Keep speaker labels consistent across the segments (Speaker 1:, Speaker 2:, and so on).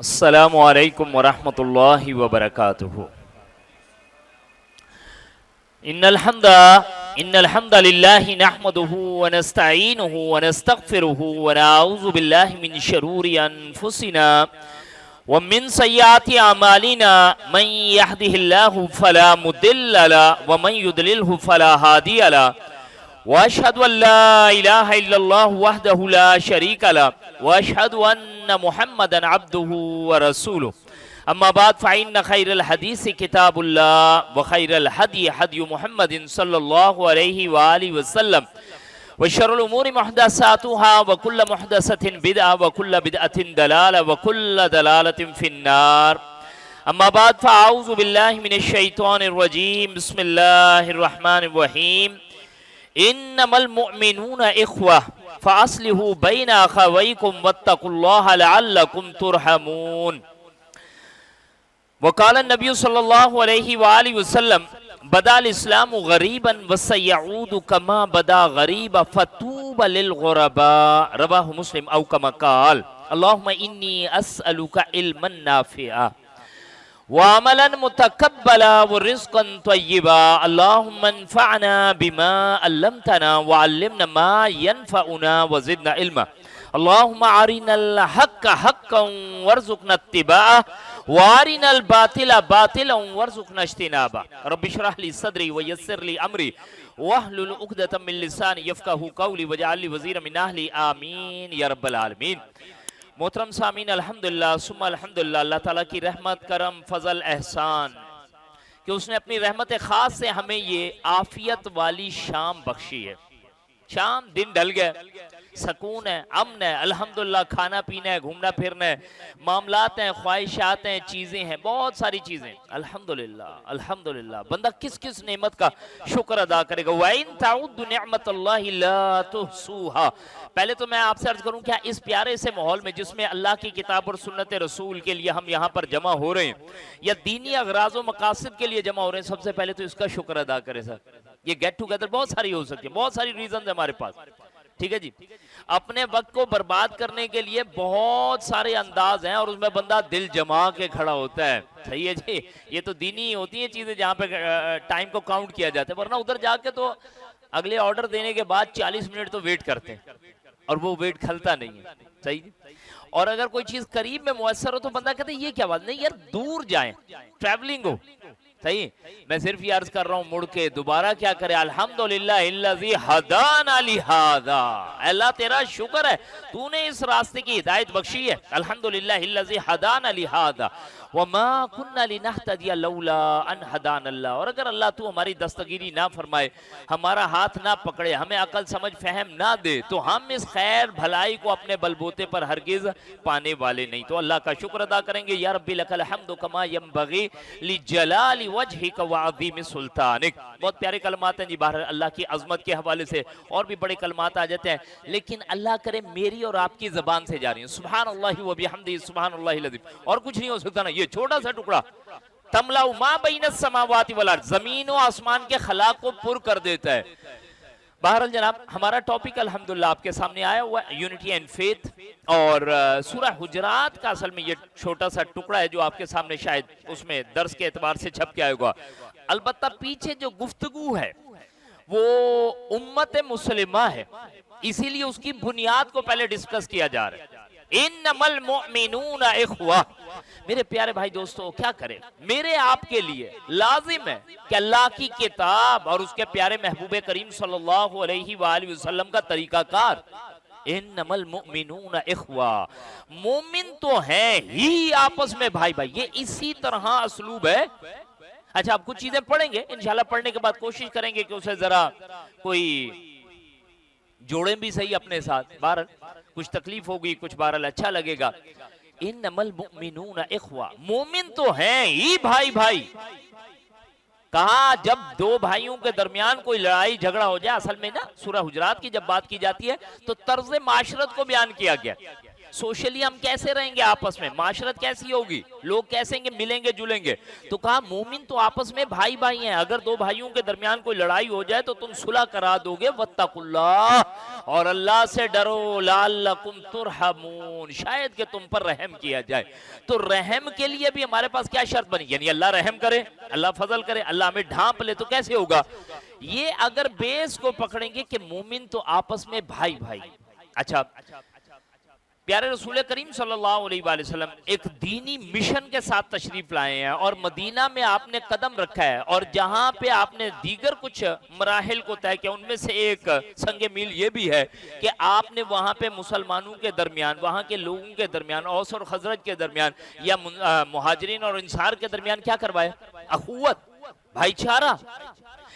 Speaker 1: अस्सलामु अलैकुम वरहमतुल्लाहि वबरकातुहु। इन्नल हम्दलिल्लाहि नहमदुहु व नस्तईनुहु व नस्तगफिरुहु व नऊज़ु बिल्लाहि मिन शुरूरि अनफुसिना व मिन सय्यिआति अमालिना मन यहदिहिल्लाहु फला मुदिल्ल लहु व मन युद्लिलहु फला हादिय लहु व अशहदु अल्ला इलाहा इल्लल्लाहु वहदहु ला शरीका लहु व अशहदु अन्ना मुहम्मदन अब्दुहु व रसूलुहु। अम्मा बाद फ़इन्न खैरल हदीस किताबुल्लाह व खैरल हदी हदी मुहम्मदिन सल्लल्लाहु अलैहि व आलिहि वसल्लम व शर्रुल उमूरि मुहदसातुहा व कुल्लु मुहदसतिन बिदअह व कुल्लु बिदअतिन दलाला व कुल्लु दलालतिन फिन्नार। अम्मा बाद फ़अऊज़ु बिल्लाहि मिनश शैतानिर रजीम। बिस्मिल्लाहिर रहमानिर रहीम। इन्नमल मुअमिनूना इख्वह फ़अस्लिहू बैना अख़वैकुम वत्तक़ुल्लाहा लअल्लकुम तुरहमून। वक़ाल नबी सल्लल्लाहु अलैहि वालैहि वसल्लम बदाल इस्लामु गरीबन वसयऊदु कमा बदा गरीबा फतूबा लिल गुरबा। रवाहु मुस्लिम औ कमा क़ाल। अल्लाहुम्मा इन्नी अस्अलुका इल्मन नाफ़िआ व अमलन मुतक़ब्बला व रिज़्क़न तय्यिबा। अल्लाहुम्मा अन्फ़अना बिमा अल्लमतना व अल्लिमना मा यनफ़अुना व ज़िदना इल्मा। अल्लाहुम्मा अरिनल हक़्क़ हक़्क़न वरज़ुक़ना इत्तिबाअह व अरिनल बातिला बातिलन वरज़ुक़ना इज्तिनाबा। रब्बि इश्रह ली सदरी व यस्सिर ली अमरी वहलुल उक़दतम मिन लिसानी यफ़क़हू क़ौली वजअल ली वज़ीरम मिन अहली आमीन या रब्बल आलमीन। मोहतरम सामीन, अल्हम्दुलिल्लाह सुम्मा अल्हम्दुलिल्लाह, अल्लाह ताला की रहमत करम फजल एहसान कि उसने अपनी रहमत ख़ास से हमें ये आफियत वाली शाम बख्शी है। शाम दिन ढल गए, सकून है, अमन है, अल्हम्दुलिल्लाह, खाना पीना है, घूमना फिरना है, मामलात हैं, ख्वाहिशात हैं, चीज़ें हैं, बहुत सारी चीज़ें। अल्हम्दुलिल्लाह अल्हम्दुलिल्लाह, बंदा किस किस नेमत का शुक्र अदा करेगा। वइन ताउद्दु निअमतल्लाहि ला तुहसूहा। पहले तो मैं आपसे अर्ज करूं, क्या इस प्यारे से माहौल में जिसमें अल्लाह की किताब और सुन्नत रसूल के लिए हम यहाँ पर जमा हो रहे हैं या दीनी अगराज व मकासद के लिए जमा हो रहे हैं, सबसे पहले तो इसका शुक्र अदा करें सर। ये गेट टुगेदर बहुत सारी हो सकती है, बहुत सारी रीजन है हमारे पास, ठीक है जी। अपने वक्त को बर्बाद करने के लिए बहुत सारे अंदाज हैं और उसमें बंदा दिल जमा के खड़ा होता है, सही है जी। ये तो दीनी होती है चीजें जहाँ पे टाइम को काउंट किया जाता है, वरना उधर जाके तो अगले ऑर्डर देने के बाद 40 मिनट तो वेट करते हैं और वो वेट खलता नहीं है, सही। और अगर कोई चीज करीब में मुयसर हो तो बंदा कहता है ये क्या बात, नहीं यार दूर जाएं, ट्रैवलिंग हो, सही। मैं सिर्फ ये अर्ज कर रहा हूं, मुड़ के दोबारा क्या करे, अल्हम्दुलिल्लाह इल्लज़ी हदाना लिहादा। अल्लाह तेरा शुक्र है तूने इस रास्ते की हिदायत बख्शी है। अल्हम्दुलिल्लाह इल्लज़ी हदाना लिहादा व मा कुन्ना लिनहतदिया लौला अन हदानल्लाह। और अगर अल्लाह तू हमारी दस्तगीरी ना फरमाए, हमारा हाथ ना पकड़े, हमें अकल समझ फहम ना दे, तो हम इस खैर भलाई को अपने बलबूते पर हरगिज पाने वाले नहीं। तो अल्लाह का शुक्र अदा करेंगे। या रब्बी लकल हम्दु कमा यंबगी लिजलाली वजहिक व अज़ीम सुल्तानिक। बहुत प्यारे कलमात हैं जी, बाहर अल्लाह की अजमत के हवाले से और भी बड़े कलमात आ जाते हैं, लेकिन अल्लाह करे मेरी और आपकी जबान से जा रही है सुब्हानअल्लाहि व बिहम्दिही सुब्हानअल्लाहिल अज़ीम, और कुछ नहीं हो सकता ना। ये छोटा सा टुकड़ा तमलाउ मा बैनस समावाति वल अर्ज़, जमीन और आसमान के खला को पुर कर देता है। बहरहाल जनाब, हमारा टॉपिक अल्हम्दुलिल्लाह आपके सामने आया हुआ यूनिटी एंड फेथ, और सूरह हुजरात का असल में ये छोटा सा टुकड़ा है जो आपके सामने शायद उसमें दर्स के एतबार से छप के आएगा। अलबत्ता पीछे जो गुफ्तगू है वो उम्मत मुस्लिमा है, इसीलिए उसकी बुनियाद को पहले डिस्कस किया जा रहा है। इन्नमल मुअमिनूना इख्वा। मेरे प्यारे भाई दोस्तों, क्या करें, मेरे आपके लिए लाजिम है कि अल्लाह की किताब और उसके प्यारे महबूब करीम सल्लल्लाहु अलैहि वसल्लम का तरीकाकार। इन्नमल मुअमिनूना इख्वा, मोमिन तो है ही आपस में भाई भाई, ये इसी तरह असलूब है। अच्छा, आप कुछ चीजें पढ़ेंगे इंशाल्लाह, पढ़ने के बाद कोशिश करेंगे कि उसे जरा कोई जोड़ें भी सही अपने साथ। बहरहाल कुछ तकलीफ होगी, कुछ बहरहाल अच्छा लगेगा। इन्नमल मुअमिनूना इख्वा, मोमिन तो हैं ही भाई भाई। कहा जब दो भाइयों के दरमियान कोई लड़ाई झगड़ा हो जाए, असल में ना सूरह हुजरात की जब बात की जाती है तो तर्ज माशरत को बयान किया गया सोशली हम कैसे रहेंगे आपस में, माशरत कैसी होगी, लोग कैसे मिलेंगे जुलेंगे। तो कहा मोमिन तो आपस में भाई भाई हैं, अगर दो भाइयों के दरमियान कोई लड़ाई हो जाए तो तुम सुलह करा दोगे। वत्तकुल्लाह, और अल्लाह से डरो, लअल्लकुम तुरहमून, शायद कि तुम पर रहम किया जाए। तो रहम के लिए भी हमारे पास क्या शर्त बनी, यानी अल्लाह रहम करे, अल्लाह फजल करे, अल्लाह हमें ढांप ले, तो कैसे होगा। ये अगर बेस को पकड़ेंगे कि मोमिन तो आपस में भाई भाई। अच्छा, प्यारे रसूल करीम सल्लल्लाहु अलैहि वसल्लम एक दीनी मिशन के साथ तशरीफ लाए हैं और मदीना में आपने कदम रखा है, और जहां पे आपने दीगर कुछ मराहिल को तय किया, उनमें से एक संगे मील ये भी है कि आपने वहां पे मुसलमानों के दरमियान, वहां के लोगों के दरमियान, औस और खजरज के दरमियान या मुहाजिरीन और इंसार के दरमियान क्या करवाया, अखुवत, भाईचारा।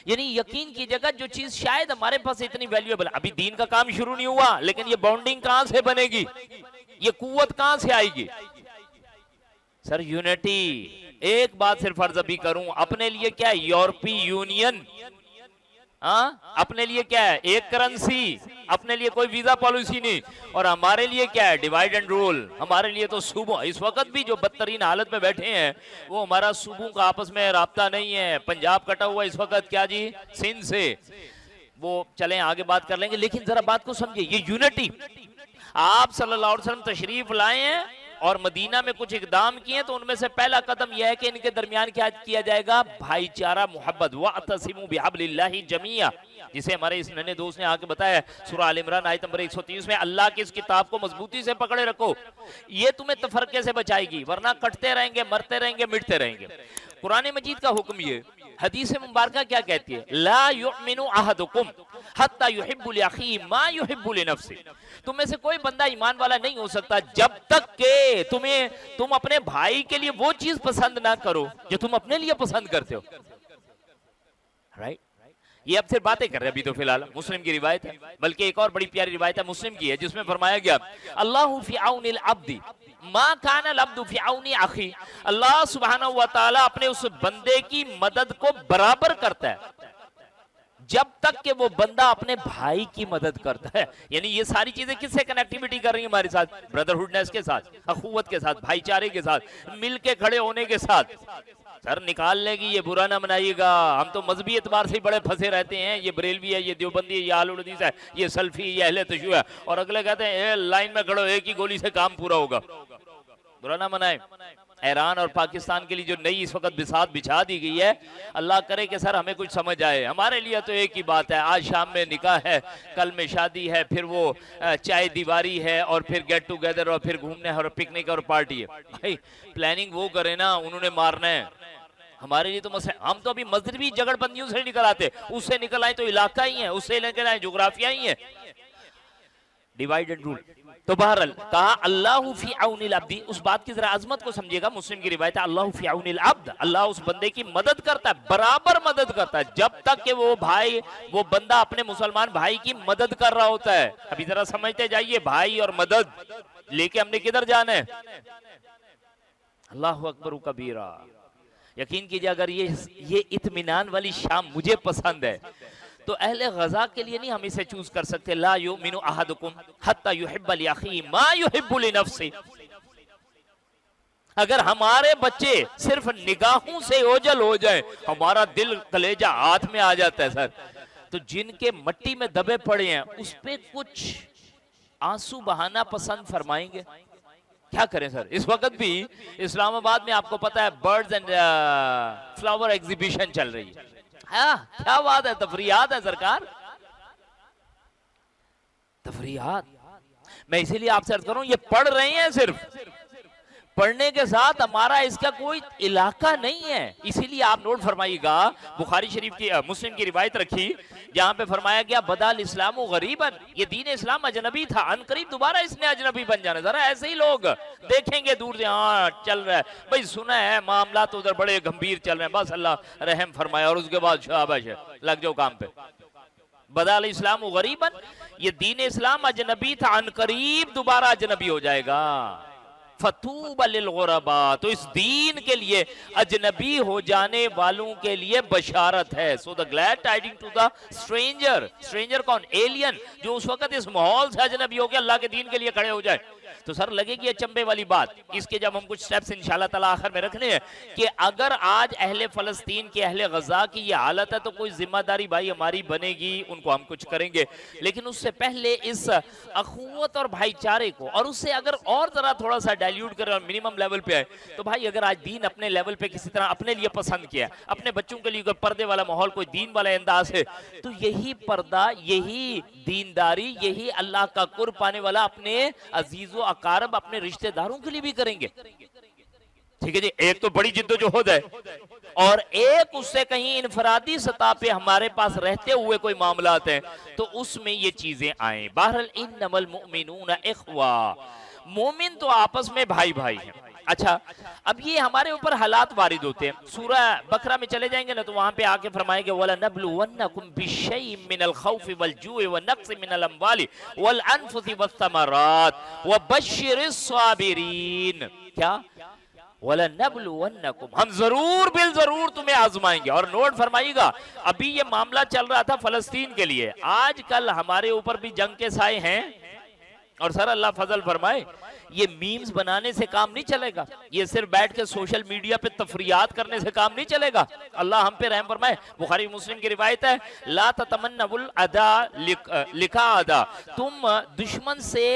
Speaker 1: यानी यकीन कीजिएगा जो चीज शायद हमारे पास इतनी वैल्यूएबल, अभी दीन का काम शुरू नहीं हुआ, लेकिन ये बॉन्डिंग कहां से बनेगी, ये कुव्वत कहां से आएगी। सर यूनिटी, एक बात सिर्फ अर्ज भी करूं, अपने लिए क्या है यूरोपीय यूनियन, अपने लिए क्या है एक करेंसी, अपने लिए कोई वीजा पॉलिसी नहीं, और हमारे लिए क्या है डिवाइड एंड रूल। हमारे लिए तो सूबों, इस वक्त भी जो बदतरीन हालत में बैठे हैं वो हमारा सूबों का आपस में राब्ता नहीं है। पंजाब कटा हुआ इस वक्त क्या जी, सिंध से, वो चलें आगे बात कर लेंगे, लेकिन जरा बात को समझिए। ये यूनिटी आप सल्लल्लाहु अलैहि वसल्लम तशरीफ लाए हैं और मदीना में कुछ इकदाम किए, तो उनमें से पहला कदम यह है कि इनके दरमियान क्या किया जाएगा, भाईचारा, मोहब्बत। वअतसिमू बिहब्लिल्लाहि जमीआ, जिसे हमारे इस नन्हे दोस्त ने आके बताया सूरह आल इमरान आयत नंबर 130 में, अल्लाह की इस किताब को मजबूती से पकड़े रखो, ये तुम्हें तफरके से बचाएगी, वरना कटते रहेंगे, मरते रहेंगे, मिटते रहेंगे। कुरान मजीद का हुक्म ये, हदीस मुबारका क्या कहती है, ला युमिनु अहदुकुम हत्ता युहिब्बु लिअखीहि मा युहिब्बु लिनफ्सिहि, तुम में से कोई बंदा ईमान वाला नहीं हो सकता जब तक के तुम अपने भाई के लिए वो चीज पसंद ना करो जो तुम अपने लिए पसंद करते हो। राइट, ये अब सिर्फ बातें कर रहे हैं, अभी तो फिलहाल मुस्लिम की रिवायत है, बल्कि एक और बड़ी प्यारी रिवायत है मुस्लिम की है, जिसमें फरमाया गया अल्लाहु फी औनिल अब्दी मा काना अब्दु फी औनी अखी, अल्लाह सुब्हानहु व तआला अपने उस बंदे की मदद को बराबर करता है जब तक कि वो बंदा अपने भाई की मदद करता है। यानी ये सारी चीजें किससे कनेक्टिविटी कर रही है हमारे साथ, ब्रदरहुडनेस के साथ, अखुवत के साथ, भाईचारे के साथ, मिल के खड़े होने के साथ। सर निकाल लेगी, ये बुरा ना मनाइएगा, हम तो मजहबी एतबार से ही बड़े फंसे रहते हैं, ये बरेलवी है, ये देवबंदी है, ये आलुल हदीस है, ये सल्फी, ये अहले तशय्युअ है, और अगले कहते हैं लाइन में खड़ो, एक ही गोली से काम पूरा होगा। बुरा ना मनाए। ईरान और पाकिस्तान के लिए जो नई इस वक्त बिसात बिछा दी गई है, अल्लाह करे कि सर हमें कुछ समझ आए। हमारे लिए तो एक ही बात है, आज शाम में निकाह है, कल में शादी है, फिर वो चाय दीवारी है, और फिर गेट टुगेदर, और फिर घूमने और पिकनिक और पार्टी है। भाई प्लानिंग वो करे ना, उन्होंने मारना है। हमारे लिए तो मसले, हम तो अभी मजहबी जगड़बंदियों से निकल आते, उससे निकल आए तो इलाका ही है, उससे निकल आए जोग्राफिया ही है, डिवाइड एंड रूल। तो बहरहाल कहा अल्लाहु फी औनिल अब्दी, उस बात की जरा अजमत को समझिएगा। मुस्लिम की रिवायत है अल्लाहु फी औनिल अब्द, अल्लाह उस बंदे की मदद करता है, बराबर मदद करता है, जब तक कि वो भाई, वो बंदा अपने मुसलमान भाई की मदद कर रहा होता है। अभी जरा समझते जाइए, भाई और मदद लेके हमने किधर जाना है। अल्लाहु अकबर कबीरा। यकीन कीजिए, अगर ये इत्मीनान वाली शाम मुझे पसंद है तो अहले गजा के लिए नहीं हम इसे चूज कर सकते। ला युमिनु अहदुकुम हत्ता युहिब्बु लिअखीहि मा युहिब्बु लिनफ्सिहि। अगर हमारे बच्चे सिर्फ निगाहों से ओझल हो जाए, हमारा दिल कलेजा हाथ में आ जाता है सर। तो जिनके मट्टी में दबे पड़े हैं उस पे कुछ आंसू बहाना पसंद फरमाएंगे, क्या करें सर। इस वक्त भी इस्लामाबाद में आपको पता है बर्ड्स एंड फ्लावर एग्जीबिशन चल रही है। हाँ, क्या बात है, तफरीयात है सरकार, तफरीयात। मैं इसीलिए आपसे अर्ज करूं, ये पढ़ रहे हैं, सिर्फ पढ़ने के साथ हमारा इसका कोई इलाका नहीं है। इसीलिए आप नोट फरमाइएगा, बुखारी शरीफ की, मुस्लिम की रिवायत रखी जहां पे फरमाया गया बदाल इस्लामु गरीबन, ये दीन इस्लाम अजनबी था, अनकरीब दोबारा इसने अजनबी बन जाना। जरा ऐसे ही लोग देखेंगे दूर से, हाँ चल रहा है भाई, सुना है मामला तो उधर बड़े गंभीर चल रहे हैं, बस अल्लाह रहम फरमाया, और उसके बाद शाबाश लग जाओ काम पे। बदाल इस्लामु गरीबन, ये दीन इस्लाम अजनबी था, अनकरीब दोबारा अजनबी हो जाएगा। फतूब लिल गुरबा, तो इस दीन के लिए अजनबी हो जाने वालों के लिए बशारत है। So the glad tiding to the stranger, stranger कौन? एलियन, जो उस वक्त इस माहौल से अजनबी हो के अल्लाह के दीन के लिए खड़े हो जाए। तो सर लगेगी अचंभे वाली बात, इसके जब हम कुछ स्टेप्स इंशाल्लाह ताला आखिर में रखने हैं कि अगर आज अहले फलस्तीन के, अहले गजा की ये हालत है तो कोई जिम्मेदारी भाई हमारी बनेगी, उनको हम कुछ करेंगे। लेकिन उससे पहले इस अखुवत और भाईचारे को, और उससे अगर और जरा थोड़ा सा डाइल्यूट करें और मिनिमम लेवल पे आए, तो भाई अगर आज दीन अपने लेवल पे किसी तरह अपने लिए पसंद किया, अपने बच्चों के लिए कोई पर्दे वाला माहौल, कोई दीन वाला अंदाज है, तो यही पर्दा, यही दीनदारी, यही अल्लाह का कुर्ब पाने वाला अपने अजीजो अकारब, अपने रिश्तेदारों के लिए भी करेंगे। ठीक है जी, एक तो बड़ी जिद्दोजहद है और एक उससे कहीं इनफरादी सतह पे हमारे पास रहते हुए कोई मामलात हैं, तो उसमें ये चीजें आए। बहरहाल इन्नमल मुमिनून इख्वा, मोमिन तो आपस में भाई भाई हैं। अच्छा, अब ये हमारे ऊपर हालात वारिद होते हैं। सूरह बकरा में चले जाएंगे ना, तो वहां पे आके फरमाएंगे वला नबलुवन्नकुम बिशैइन मिनल खौफि वल जूइ व नक्सिन मिनल अम्वालि वल अनफुसि वस्समरात व बश्शिरिस साबिरीन। क्या? वला नबलुवन्नकुम, हम जरूर बिल जरूर तुम्हें आजमाएंगे। और नोट फरमाइएगा, अभी ये मामला चल रहा था फलस्तीन के लिए, आजकल हमारे ऊपर भी जंग के साए हैं। और सर अल्लाह फजल फरमाए, ये मीम्स बनाने से काम नहीं चलेगा, ये सिर्फ बैठ के सोशल मीडिया पे तफरियात करने से काम नहीं चलेगा। अल्लाह हम पे रहम फरमाए। बुखारी मुस्लिम की रिवायत है, ला ततमन्नउल अदा लिखा अदा, तुम दुश्मन से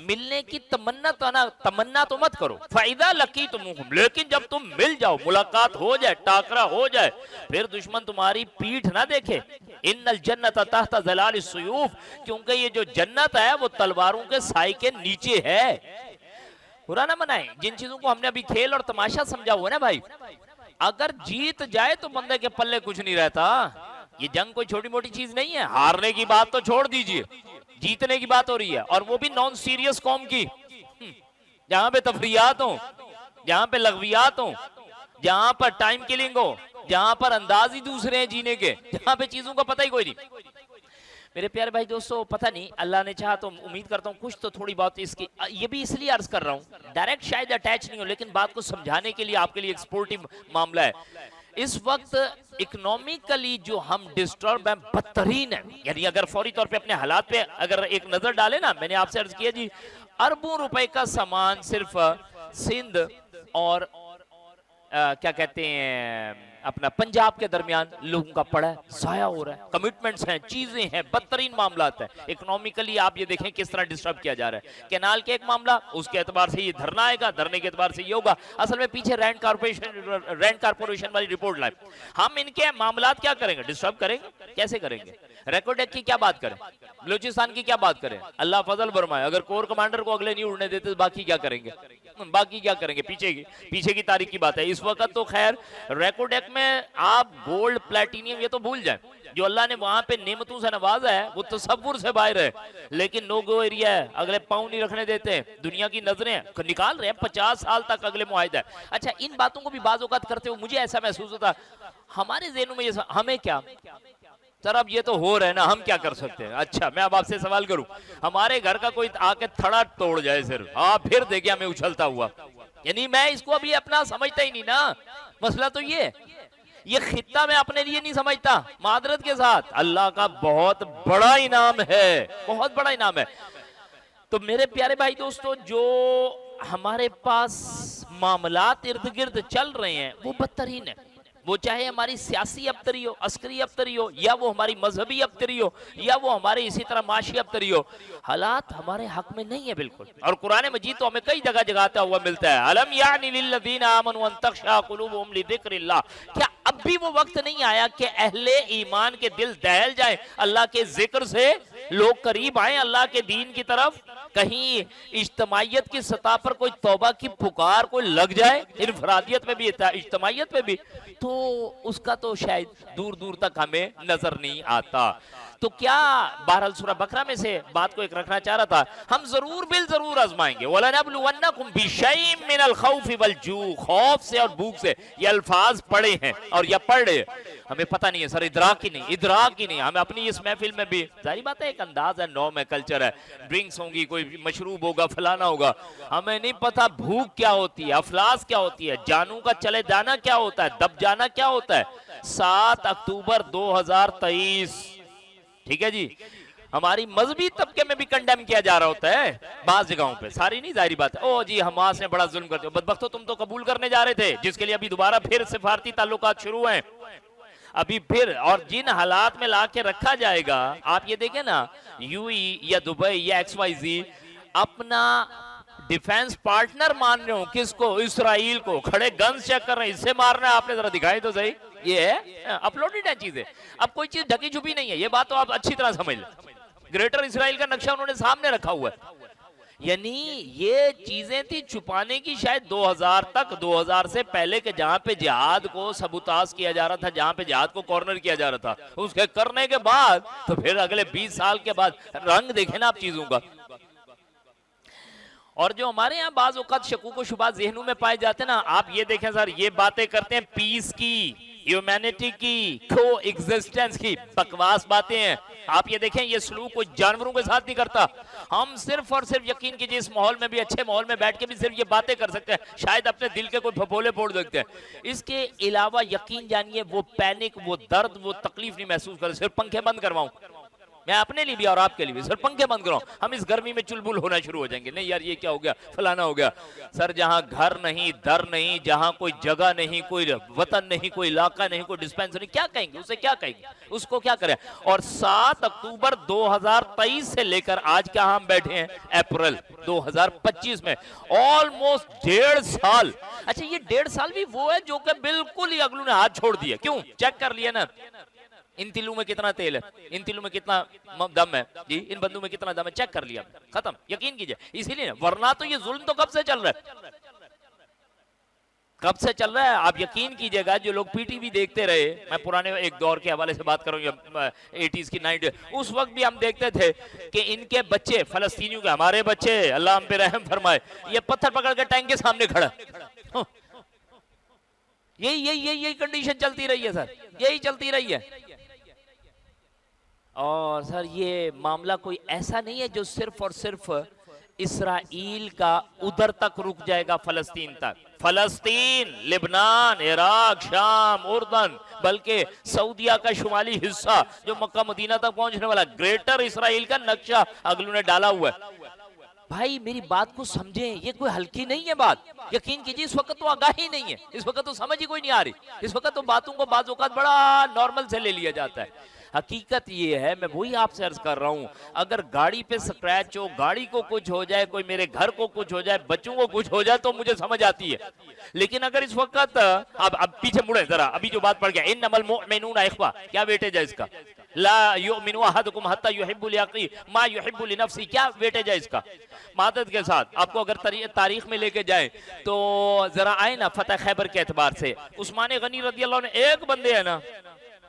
Speaker 1: मिलने की तमन्ना तो मत करो। फायदा लकी तुम, लेकिन जब तुम मिल जाओ, मुलाकात हो जाए, टाकरा हो जाए, फिर दुश्मन तुम्हारी पीठ ना देखे। इन्नल जन्नत तहत ज़लालिस सुयूफ, क्योंकि ये जो जन्नत है वो तलवारों के साए के नीचे है। बुरा ना मनाए, जिन चीजों को हमने अभी खेल और तमाशा समझा हुआ ना भाई, अगर जीत जाए तो बंदे के पल्ले कुछ नहीं रहता। ये जंग कोई छोटी मोटी चीज नहीं है। हारने की बात तो छोड़ दीजिए, जीतने की बात हो रही है, और वो भी नॉन सीरियस कौम की, जहां पे तफरियात हो, जहां पे लगवियात हो, जहां पर टाइम किलिंग हो, जहां पर अंदाज ही दूसरे हैं जीने के, जहां पे चीजों का पता ही कोई नहीं। मेरे प्यारे भाई दोस्तों, पता नहीं अल्लाह ने चाहा तो उम्मीद करता हूँ कुछ तो थोड़ी बात इसकी, ये भी इसलिए अर्ज कर रहा हूँ, डायरेक्ट शायद अटैच नहीं हो, लेकिन बात को समझाने के लिए आपके लिए एक्सपोर्टिव मामला है। इस वक्त इकोनॉमिकली जो हम डिस्टर्ब हैं, बदतरीन है। यानी अगर फौरी तौर पे अपने हालात पे अगर एक नजर डाले ना, मैंने आपसे अर्ज किया जी, अरबों रुपए का सामान सिर्फ सिंध और क्या कहते हैं अपना पंजाब के दरमियान लोगों का पड़ा है, जाया हो रहा है। कमिटमेंट्स हैं, चीजें हैं, बदतरीन मामलात है। इकोनॉमिकली आप ये देखें किस तरह डिस्टर्ब किया जा रहा है। कैनाल के एक मामला, उसके एतबार से ये धरना आएगा, धरने के एतबार से ये होगा। असल में पीछे रेंट कारपोरेशन वाली रिपोर्ट लाए। हम इनके मामलात क्या करेंगे? डिस्टर्ब करेंगे। कैसे करेंगे? रिकॉर्ड एक्ट की क्या बात करें, बलूचिस्तान की क्या बात करें? अल्लाह फजल फरमाए, अगर कोर कमांडर को अगले नहीं उड़ने देते तो बाकी क्या करेंगे? बाकी क्या करेंगे? पीछे की तारीख की बात है। इस वक्त तो खैर रिकॉर्ड एक्ट में आप गोल्ड प्लेटिनियम ये तो भूल जाए, जो अल्लाह ने वहां पे नेमतों से नवाजा है वो तसव्वुर से बाहर है। लेकिन नो गो एरिया है, अगले पाँव नहीं रखने देते, दुनिया की नजरें निकाल रहे हैं, 50 साल तक अगले मुआहिदा है। अच्छा, इन बातों को भी बाज़ औक़ात करते हुए मुझे ऐसा महसूस होता हमारे ज़हनों में, ये हमें क्या सर अब ये तो हो रहा है ना, हम क्या कर सकते हैं? अच्छा, मैं अब आपसे सवाल करूं, हमारे घर का कोई आके थड़ा तोड़ जाए सिर्फ, हाँ फिर देखिए हमें उछलता हुआ। यानी मैं इसको अभी अपना समझता ही नहीं ना। मसला तो ये खित्ता मैं अपने लिए नहीं समझता, मादरत के साथ। अल्लाह का बहुत बड़ा इनाम है, बहुत बड़ा इनाम है। तो मेरे प्यारे भाई दोस्तों, जो हमारे पास मामलात इर्द गिर्द चल रहे हैं वो बदतरीन है। वो चाहे हमारी सियासी अबतरी हो, अस्करी अबतरी हो, या वो हमारी मजहबी अबतरी हो, या वो हमारे इसी तरह माशी अबतरी हो, हालात हमारे हक में नहीं है बिल्कुल। और कुरान मजीद तो हमें कई जगह जगाता हुआ मिलता है, अलम यानी लिल्लज़ीना आमनू अन तख़शा क़ुलूबुहुम लिज़िक्रिल्लाह, क्या अब भी वो वक्त नहीं आया कि अहले ईमान के दिल दहल जाए, अल्लाह के जिक्र से लोग करीब आए अल्लाह के दीन की तरफ? कहीं इज्तमाइयत की सतह पर कोई तौबा की पुकार कोई लग जाए, इनफरादियत में भी, इज्तमाइयत में भी, तो उसका तो शायद दूर दूर तक हमें नजर नहीं आता। तो क्या बहरहाल सूरह बकरा में से बात को एक रखना चाह रहा था, हम जरूर बिल जरूर आजमाएंगे। वलनबलुवन्नकुम बिशैइन मिनल खौफि वल जू, खौफ से और भूख से, ये अल्फाज पढ़े हैं और या पढ़ रहे, हमें पता नहीं है सर, इदराक ही नहीं। हमें अपनी इस महफिल में भी जाहिर बात है एक अंदाज है, नॉर्म है, कल्चर है, ड्रिंक्स होंगी, कोई मशरूब होगा, फलाना होगा, हमें नहीं पता भूख क्या होती है, अफलास क्या होती है, जानू का चले जाना क्या होता है, दब जाना क्या होता है। 7 अक्टूबर 2023, ठीक है जी, हमारी मजहबी तबके में भी कंडेम किया जा रहा होता है बाज जगहों पे, सारी नहीं, जाहिर बात है। ओ जी हमास ने बड़ा जुल्म कर दिया, बदबख्तो तुम तो कबूल करने जा रहे थे, जिसके लिए अभी दोबारा फिर सिफारती ताल्लुकात शुरू हैं अभी फिर, और जिन हालात में ला के रखा जाएगा, आप ये देखें ना, यूई या दुबई या XYZ अपना डिफेंस पार्टनर मान रहे हो किसको, इसराइल को, खड़े गन्स चेक कर रहे हैं, इससे मारना है आपने, जरा दिखाई तो सही, ये है अपलोडेड है चीजें, अब कोई चीज ढकी छुपी नहीं है, ये बात तो आप अच्छी तरह समझ लें। ग्रेटर इसराइल का नक्शा उन्होंने सामने रखा हुआ है, यानी ये चीजें थी छुपाने की शायद 2000 तक, 2000 से पहले के जहां पे जिहाद को सबूताज किया जा रहा था, जहां पे जिहाद को कॉर्नर किया जा रहा था, उसके करने के बाद तो फिर अगले 20 साल के बाद रंग देखे ना आप चीजों का। और जो हमारे यहाँ बाज औकात शकूक व शुबात ज़हनों में पाए जाते हैं ना, आप ये देखें सर, ये बातें करते हैं पीस की, ह्यूमैनिटी की, को एग्जिस्टेंस की, बकवास बातें हैं। आप ये देखें, ये सलूक कोई जानवरों के साथ नहीं करता। हम सिर्फ और सिर्फ यकीन कीजिए इस माहौल में भी, अच्छे माहौल में बैठ के भी सिर्फ ये बातें कर सकते हैं, शायद अपने दिल के कोई फपोले फोड़ सकते हैं। इसके अलावा यकीन जानिए वो पैनिक, वो दर्द, वो तकलीफ नहीं महसूस कर। सिर्फ पंखे बंद करवाऊं मैं अपने लिए भी और आपके लिए भी, सर पंखे बंद करो, हम इस गर्मी में चुलबुल होना शुरू हो जाएंगे, नहीं यार ये क्या हो गया, फलाना हो गया। सर जहां घर नहीं, दर नहीं, जहां कोई जगह नहीं, कोई वतन नहीं, कोई इलाका नहीं, कोई डिस्पेंसरी, क्या कहेंगे उसे, क्या कहेंगे उसको, क्या करें। और 7 अक्टूबर 2023 से लेकर आज क्या हम बैठे हैं अप्रैल 2025 में, ऑलमोस्ट 1.5 साल। अच्छा ये 1.5 साल भी वो है जो कि बिल्कुल ही अगलू ने हाथ छोड़ दिया, क्यों, चेक कर लिया ना, इन तिलों में कितना तेल है, इन तिलों में कितना दम है जी, इन बंदूक में कितना दम है, चेक कर लिया, खत्म, यकीन कीजिए। इसीलिए वरना तो ये जुल्म तो कब से चल रहा है, कब से चल रहा है। आप यकीन कीजिएगा जो लोग पीटीवी देखते रहे, मैं पुराने एक दौर के हवाले से बात करूंगा, 80s की 90, उस वक्त भी हम देखते थे कि इनके बच्चे, फलस्तीनियों के, हमारे बच्चे, अल्लाह हम पे रहम फरमाए, ये पत्थर पकड़ के टैंक के सामने खड़ा, यही कंडीशन चलती रही है सर, यही चलती रही है। और सर ये मामला कोई ऐसा नहीं है जो सिर्फ और सिर्फ इसराइल का उधर तक रुक जाएगा, फलस्तीन तक, फलस्तीन, लिबनान, इराक, शाम, उर्दन, बल्कि सऊदिया का शुमाली हिस्सा जो मक्का मदीना तक पहुंचने वाला ग्रेटर इसराइल का नक्शा अगलू ने डाला हुआ है। भाई मेरी बात को समझें, ये कोई हल्की नहीं है बात, यकीन कीजिए इस वक्त तो आगाही नहीं है, इस वक्त तो समझ ही कोई नहीं आ रही, इस वक्त तो बातों को बाज़ औक़ात बड़ा नॉर्मल से ले लिया जाता है। हकीकत ये है, मैं वही आपसे अर्ज कर रहा हूं, अगर गाड़ी पे स्क्रैच हो, गाड़ी को कुछ हो जाए, कोई मेरे घर को कुछ हो जाए, बच्चों को कुछ हो जाए, तो मुझे समझ आती है। लेकिन अगर इस वक्त अब पीछे मुड़े जरा, अभी जो बात पड़ गया, इन्नमल मुमिनूना इख्वा, क्या वेटेज है इसका, ला युमिनु अहदुकुम हत्ता युहिब्बु लिअखी मा युहिब्बु लिनफ्सी, क्या वेटेज है इसका। मादद के साथ आपको अगर तारीख में लेके जाए तो जरा आए ना, फतह खैबर के एतबार से उस्मान गनी रज़ी अल्लाह ने, एक बंदे है ना,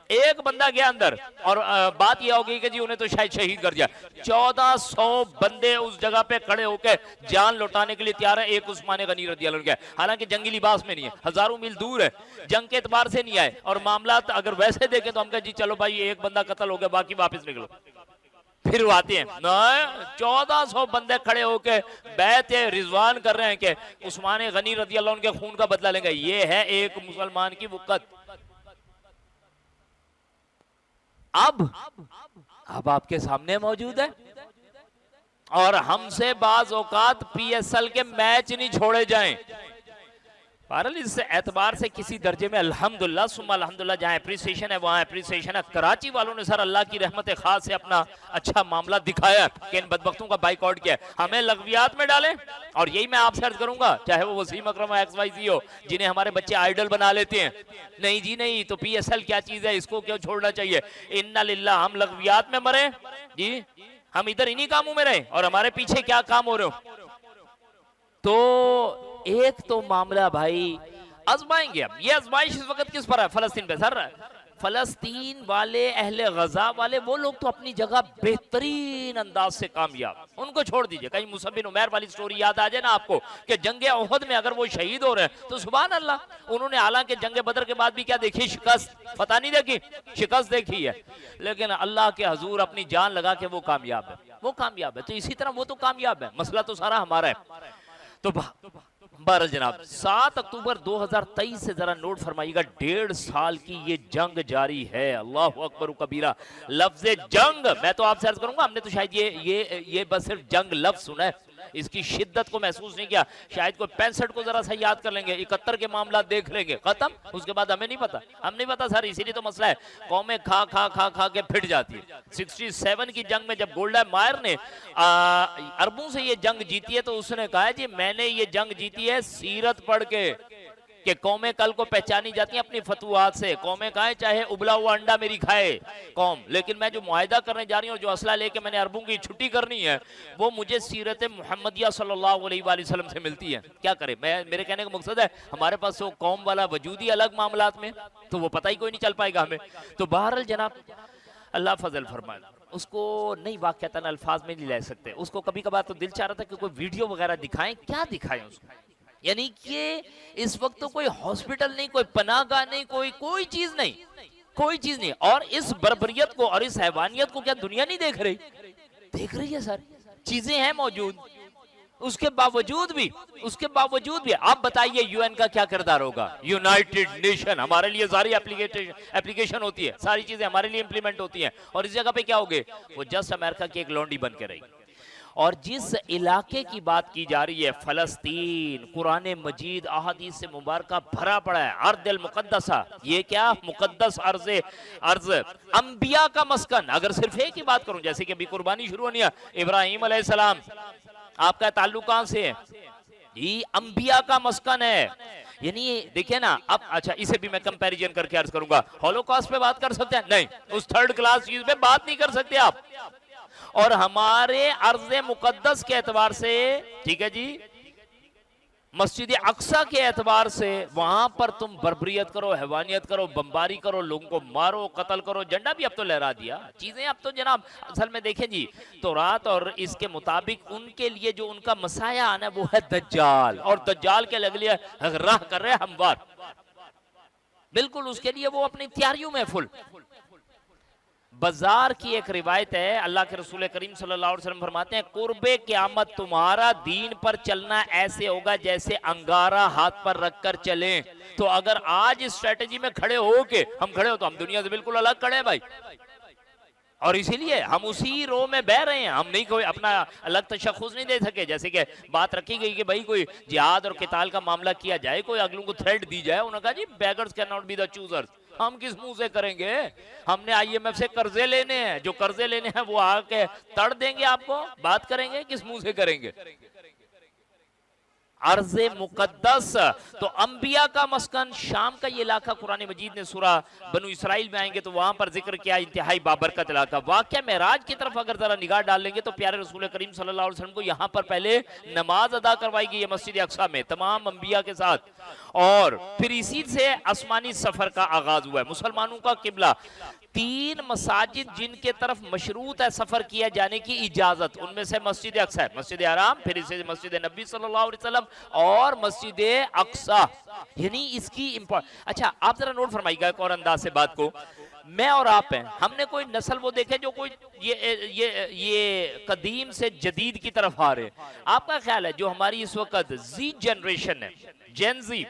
Speaker 1: एक बंदा गया अंदर, और बात यह होगी कि जी उन्हें तो शायद शहीद कर दिया, 1400 बंदे उस जगह पे खड़े होकर जान लौटाने के लिए तैयार है, एक उस्मान गनी रज़ी अल्लाह के, हालांकि जंगी लिबास में नहीं है, हजारों मील दूर है, जंग के एतबार से नहीं आए, और मामला अगर वैसे देखें तो हम कहें जी चलो भाई एक बंदा कत्ल हो गया, बाकी वापस निकलो, फिर आते हैं ना, 1400 बंदे खड़े होकर बैत रिजवान कर रहे हैं कि उस्मान गनी रज़ी अल्लाह के खून का बदला लेंगे। ये है एक मुसलमान की वक़्त। अब आपके सामने मौजूद है, और हमसे बाज औकात PSL के मैच नहीं छोड़े जाएं। बहरहाल इस एतबार से किसी दर्जे में अल्हम्दुलिल्लाह सुम्मा अल्हम्दुलिल्लाह जहाँ एप्रिसिएशन है वहाँ एप्रिसिएशन है। कराची वालों ने सर अल्लाह की रहमत खास से अपना अच्छा मामला दिखाया कि इन बदबख्तों का बाइकआउट किया, हमें लग़वियात में डालें। और यही मैं आपसे अर्ज करूंगा, चाहे वो वसीम अकरम XYZ हो, जिन्हें हमारे बच्चे आइडल बना लेते हैं, नहीं जी नहीं, तो PSL क्या चीज़ है, इसको क्यों छोड़ना चाहिए। इन्ना लिल्लाह, हम लग़वियात में मरे जी, हम इधर इन्हीं कामों में रहे और हमारे पीछे क्या काम हो रहे हो। तो एक तो मामला भाई आजमाएंगे हम, ये आजमाइश इस वक्त किस पर है, फलस्तीन पे। सर फलस्तीन वाले, अहले गजा वाले, वो लोग तो अपनी जगह बेहतरीन अंदाज से कामयाब, उनको छोड़ दीजिए। कहीं मुसअब बिन उमैर वाली स्टोरी याद आ जाए ना आपको कि जंग ओहद में अगर वो शहीद हो रहे हैं तो सुभान अल्लाह, उन्होंने हालांकि जंग बदर के बाद भी क्या देखी, शिकस्त, फतह नहीं देखी, शिकस्त देखी है, लेकिन अल्लाह के हजूर अपनी जान लगा के वो कामयाब है, वो कामयाब है। तो इसी तरह वो तो कामयाब है, मसला तो सारा हमारा है। तो बहरहाल जनाब 7 अक्टूबर 2023 से जरा नोट फरमाइएगा, 1.5 साल की ये जंग जारी है। अल्लाह अकबर कबीरा। लफ्ज जंग मैं तो आपसे अर्ज करूंगा, हमने तो शायद ये बस सिर्फ जंग लफ्ज सुना है, इसकी शिद्दत को महसूस नहीं किया। शायद कोई 65 को जरा सा याद कर लेंगे, 71 के मामला देख लेंगे, खत्म, उसके बाद हमें नहीं पता, हम नहीं पता सर। इसीलिए तो मसला है, कौमें खा खा खा खा के फिट जाती है। 67 की जंग में जब गोल्डा मायर ने अरबों से ये जंग जीती है तो उसने कहा है जी मैंने ये जंग जीती है सीरत पढ़ के, कि कौमें कल को पहचानी जाती हैं अपनी फतुआत से। कौमें खाएं चाहे उबला हुआ अंडा मेरी खाए कौम, लेकिन मैं जो मुआहिदा करने जा रही हूँ, जो असला लेके मैंने अरबों की छुट्टी करनी है, वो मुझे सीरत मुहम्मदिया सल्लल्लाहु अलैहि वसल्लम से मिलती है। क्या करें, मेरे कहने का मकसद है हमारे पास वो कौम वाला वजूद ही अलग मामलात में, तो वो पता ही कोई नहीं चल पाएगा हमें। तो बहरहाल जनाब अल्लाह फजल फरमाए, उसको नई वाक़यातन अल्फाज में नहीं ले सकते। उसको कभी कभार तो दिल चाह रहा था कि कोई वीडियो वगैरह दिखाएं, क्या दिखाएं उसको, यानी कि इस वक्त तो कोई हॉस्पिटल नहीं, कोई पनाहगाह नहीं, कोई चीज नहीं, कोई चीज नहीं। और इस बर्बरियत को और इस हैवानियत को क्या दुनिया नहीं देख रही? देख रही है सर, चीजें हैं मौजूद, उसके बावजूद भी आप बताइए यूएन का क्या किरदार होगा? यूनाइटेड नेशन हमारे लिए सारी एप्लीकेशन होती है, सारी चीजें हमारे लिए इंप्लीमेंट होती हैं, और इस जगह पे क्या हो गए, वो जस्ट अमेरिका की एक लौंडी बन के रही। और जिस इलाके की बात की जा रही है फलस्तीन, कुरान मजीद अहादीस से मुबारका भरा पड़ा है, अर्दल मुकद्दसा, ये क्या मुकद्दस अर्ज अंबिया का मस्कन। अगर सिर्फ एक ही बात करूं, जैसे कि अभी कुर्बानी शुरू होनी है, इब्राहिम अलैहिस्सलाम, आपका ताल्लुक कहां से है? ये अंबिया का मस्कन है। यानी देखिए ना, अब अच्छा इसे भी मैं कंपैरिजन करके अर्ज करूंगा, हॉलोकॉस्ट पे बात कर सकते हैं? नहीं, उस थर्ड क्लास चीज पे बात नहीं कर सकते आप। और हमारे अर्ज़ मुकद्दस के एतबार से, ठीक है जी, मस्जिद अक्सा के एतबार से, वहां पर तुम बर्बरियत करो, हैवानियत करो, बमबारी करो, लोगों को मारो, कत्ल करो, झंडा भी अब तो लहरा दिया, चीजें अब तो जनाब असल में देखें जी, तो रात और इसके मुताबिक उनके लिए जो उनका मसाया आना वो है दज्जाल, और दज्जाल के लिए राह कर रहे हमवार, बिल्कुल उसके लिए वो अपनी तैयारियों में फुल। बाजार की एक रिवायत है, अल्लाह के रसूल करीम सल्लल्लाहु अलैहि वसल्लम फरमाते हैं, कुर्बे क़यामत तुम्हारा दीन पर चलना ऐसे होगा जैसे अंगारा हाथ पर रखकर चले। तो अगर आज इस स्ट्रेटेजी में खड़े हो के हम खड़े हो तो हम दुनिया से बिल्कुल अलग खड़े हैं भाई, और इसीलिए हम उसी रो में बह रहे हैं। हम नहीं कोई अपना अलग तशख़्ख़ुस नहीं दे सके, जैसे कि बात रखी गई कि भाई कोई जिहाद और क़िताल का मामला किया जाए, कोई अगलों को थ्रेट दी जाए, उन्होंने कहा जी beggars can not be the choosers. हम किस मुंह से करेंगे? हमने आईएमएफ से कर्जे लेने हैं, जो कर्जे लेने हैं वो आके तड़ देंगे आपको, बात करेंगे, किस मुंह से करेंगे? अर्ज़े मुकद्दस तो अंबिया का मस्कन, शाम का ये इलाका कुरान मजीद ने सूरा बनु इसराइल में आएंगे तो वहां पर जिक्र किया इंतहाई बाबरकत इलाका। वाक़या मेराज की तरफ अगर जरा निगाह डाल लेंगे तो प्यारे रसूल करीम सल्लल्लाहु अलैहि वसल्लम को यहाँ पर पहले नमाज अदा करवाई गई है मस्जिद अक्सा में तमाम अंबिया के साथ, और फिर इसी से आसमानी सफर का आगाज हुआ है। मुसलमानों का किबला 3 मसाजिद जिनके तरफ मशरूत है सफर किया जाने की इजाजत, उनमें से मस्जिद अक्सा है, मस्जिद हराम, फिर इसे मस्जिद नबी सल्लल्लाहु अलैहि वसल्लम और मस्जिद अक्सा। यानी इसकी अच्छा आप जरा नोट फरमाइएगा एक और अंदाज से बात को, मैं और आप हैं, हमने कोई नस्ल वो देखे जो कोई ये कदीम से जदीद की तरफ आ रहे। आपका ख्याल है जो हमारी इस वक्त जी जनरेशन है, जेन जी,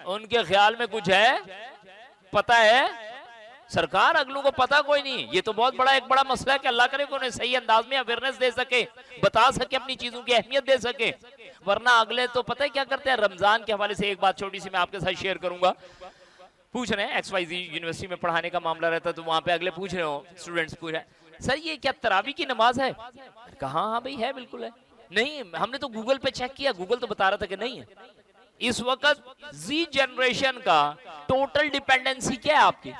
Speaker 1: उनके ख्याल में कुछ है? पता है सरकार, अगलों को पता कोई नहीं। ये तो बहुत बड़ा एक बड़ा मसला है कि अल्लाह करे को उन्हें सही अंदाज में अवेयरनेस दे सके, बता सके, अपनी चीजों की अहमियत दे सके, वरना अगले तो पता है क्या करते हैं। रमजान के हवाले से एक बात छोटी सी मैं आपके साथ शेयर करूंगा। पूछ रहे हैं XYZ यूनिवर्सिटी में पढ़ाने का मामला रहता है, तो वहां पे अगले पूछ रहे हो, स्टूडेंट्स पूछ रहे हैं सर ये क्या तरावी की नमाज है? कहा हाँ भाई है, बिल्कुल है। नहीं, हमने तो गूगल पे चेक किया, गूगल तो बता रहा था कि नहीं है। इस वक्त जी जनरेशन का टोटल डिपेंडेंसी क्या है आपकी?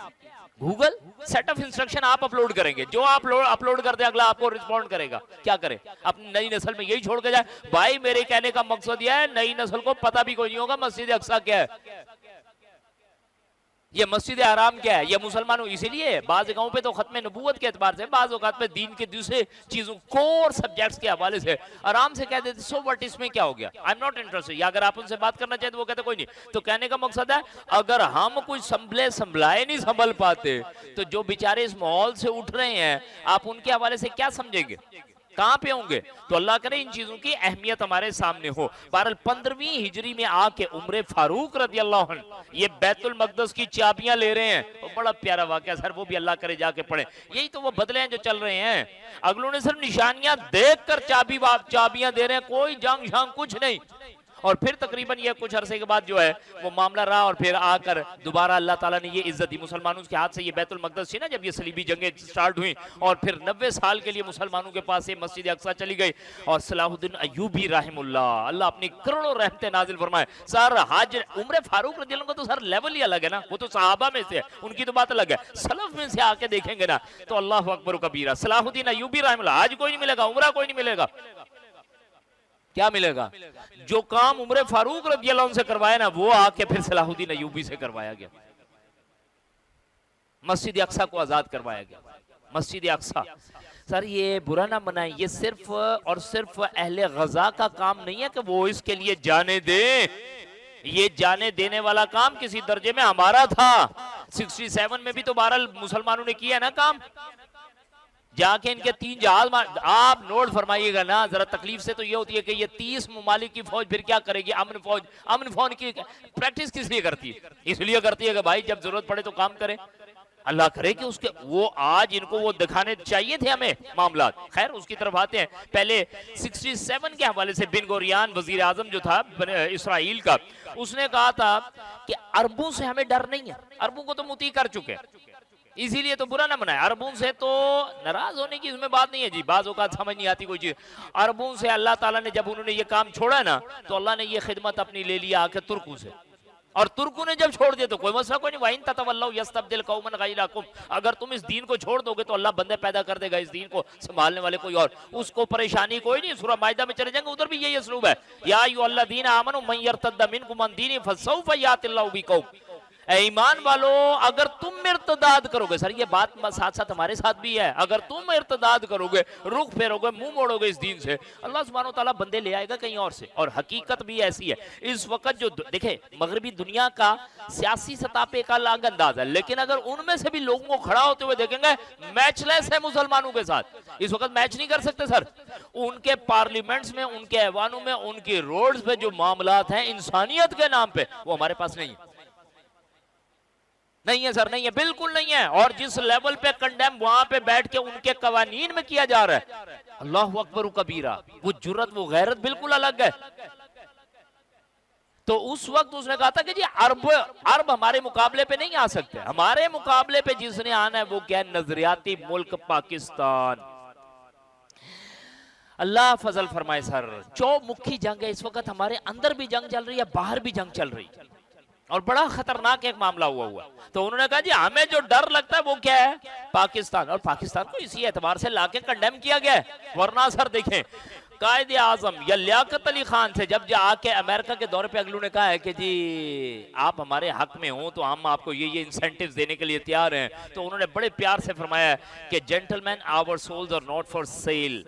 Speaker 1: गूगल। सेट ऑफ इंस्ट्रक्शन आप अपलोड करेंगे, जो आप अपलोड कर दे अगला आपको रिस्पॉन्ड करेगा। क्या करे? अपनी नई नस्ल में यही छोड़ के जाए। भाई मेरे कहने का मकसद यह है, नई नस्ल को पता भी कोई नहीं होगा मस्जिद अक्सा क्या है। ये मस्जिद हराम क्या है? ये मुसलमानों इसीलिए बाज़ जगहों पे तो खत्म नबूवत के एतबार से, बाज़ औक़ात पे दीन के दूसरे चीजों कोर सब्जेक्ट्स के हवाले से आराम से कह देते सो व्हाट, इसमें क्या हो गया, आई एम नॉट इंटरेस्टेड। या अगर आप उनसे बात करना चाहते वो कहते कोई नहीं। तो कहने का मकसद है अगर हम कुछ संभलाए नहीं संभल पाते तो जो बेचारे इस माहौल से उठ रहे हैं आप उनके हवाले से क्या समझेंगे, कहां पे होंगे? तो अल्लाह करे इन चीजों की अहमियत हमारे सामने हो। बहरहाल 15वीं हिजरी में आके उम्र फारूक रज़ी अल्लाह अन्हु ये बैतुल मक़दस की चाबियां ले रहे हैं। वो बड़ा प्यारा वाकया सर, वो भी अल्लाह करे जाके पढ़े। यही तो वो बदले हैं जो चल रहे हैं। अगलों ने सिर्फ निशानियां देखकर चाबियां दे रहे हैं, कोई जंग शांग कुछ नहीं। और फिर तकरीबन ये कुछ अरसे के बाद जो है वो मामला रहा और फिर आकर दोबारा अल्लाह ताला ने ये इज्जत दी मुसलमानों के हाथ से। ये बैतुल मक़दस थी ना जब ये सलीबी जंगें स्टार्ट हुई और फिर 90 साल के लिए मुसलमानों के पास ये मस्जिद अक्सा चली गई। और सलाहुद्दीन अय्यूबी रहमुल्लाह, अल्लाह अपनी करोड़ों रहमतें नाजिल फरमाए। सर हज उम्र फारूक रज़ी अल्लाह का तो सर लेवल ही अलग है ना, वो तो सहाबा में से है, उनकी तो बात अलग है। सलफ में से आके देखेंगे ना तो अल्लाह अकबर कबीरा। सलाहुद्दीन अय्यूबी रहमुल्लाह, हज कोई नहीं मिलेगा, उम्रा कोई नहीं मिलेगा, क्या मिलेगा? जो काम उम्र फारूक रज़ी अल्लाह अन्हु से करवाया ना वो आके फिर सलाहुद्दीन अय्यूबी से करवाया गया। मस्जिद अक्सा को आजाद करवाया गया। मस्जिद अक्सा सर ये बुरा ना मनाए, ये सिर्फ और सिर्फ अहले गजा का काम नहीं है कि वो इसके लिए जाने दे। ये जाने देने वाला काम किसी दर्जे में हमारा था। 67 में भी तो बहरहाल मुसलमानों ने किया ना काम, जाके इनके 3 जहाज आप नोट फरमाइएगा ना जरा। तकलीफ से तो ये होती है कि ये 30 ममालिक की फौज फिर क्या करेगी? अमन फौज की प्रैक्टिस किस लिए करती है? इसलिए करती है कि भाई जब जरूरत पड़े तो काम करे। अल्लाह करे कि उसके वो आज इनको वो दिखाने चाहिए थे हमें मामला। खैर उसकी तरफ आते हैं। पहले 67 के हवाले से बिन गोरियान वजीर आजम जो था इसराइल का, उसने कहा था कि अरबों से हमें डर नहीं है, अरबों को तो मुती कर चुके, इसीलिए तो बुरा ना मनाए। अरबों से तो नाराज होने की इसमें बात नहीं है जी, बाज़ औक़ात समझ नहीं आती कोई चीज। अरबों से अल्लाह ताला ने जब उन्होंने ये काम छोड़ा ना तो अल्लाह ने ये खिदमत अपनी ले लिया आके तुर्कों से, और तुर्कों ने जब छोड़ दिया तो कोई मसला कोई नहीं। वाइन ततवल्लौ यस्तब्दिल कौमन गैरकुम, अगर तुम इस दीन को छोड़ दोगे तो अल्लाह बंदे पैदा कर देगा इस दीन को संभालने वाले कोई और, उसको परेशानी कोई नहीं। सूरह माइदा में चले जाएंगे उधर भी यही असलूब है। या अय्युहल्लज़ीना आमनू मन यर्तद्द मिनकुम अन दीनिही फसौफ यातिल्लाहु बिकौम, ईमान वालों अगर तुम इर्तदाद करोगे, सर ये बात साथ साथ हमारे साथ भी है, अगर तुम इर्तदाद करोगे, रुख फेरोगे, मुंह मोड़ोगे इस दीन से, अल्लाह सुब्हानो तआला बंदे ले आएगा कहीं और से। और हकीकत भी ऐसी है। इस वक्त जो देखे मगरबी दुनिया का सियासी सतह पे एक अलग अंदाज है, लेकिन अगर उनमें से भी लोगों को खड़ा होते हुए देखेंगे मैचलेस है मुसलमानों के साथ, इस वक्त मैच नहीं कर सकते सर। उनके पार्लियामेंट्स में, उनके ऐवानों में, उनकी रोड्स पे जो मामलात हैं इंसानियत के नाम पे, वो हमारे पास नहीं है। नहीं है सर, नहीं है, बिल्कुल नहीं है। और जिस लेवल पे कंडेम वहां पे बैठ के उनके कवानीन में किया जा रहा है, अल्लाह अकबर कबीरा, वो जुर्रत वो गैरत बिल्कुल अलग है। तो उस वक्त उसने कहा था कि जी अरब हमारे मुकाबले पे नहीं आ सकते, हमारे मुकाबले पे जिसने आना है वो क्या, नजरियाती मुल्क पाकिस्तान। अल्लाह फजल फरमाए सर, चौमुखी जंग है इस वक्त, हमारे अंदर भी जंग चल रही है, बाहर भी जंग चल रही है, और बड़ा खतरनाक एक मामला हुआ। तो उन्होंने कहा जी हमें जो डर लगता है वो क्या है, पाकिस्तान। और पाकिस्तान को इसी एतबार से लाके कंडेम किया गया है, वरना सर देखें कायदे आजम या लियाकत अली खान से जब आके अमेरिका के दौरे पे अगलू ने कहा है कि जी आप हमारे हक में हो तो हम आपको ये इंसेंटिव्स देने के लिए तैयार हैं, तो उन्होंने बड़े प्यार से फरमाया कि gentleman our souls are not for sale,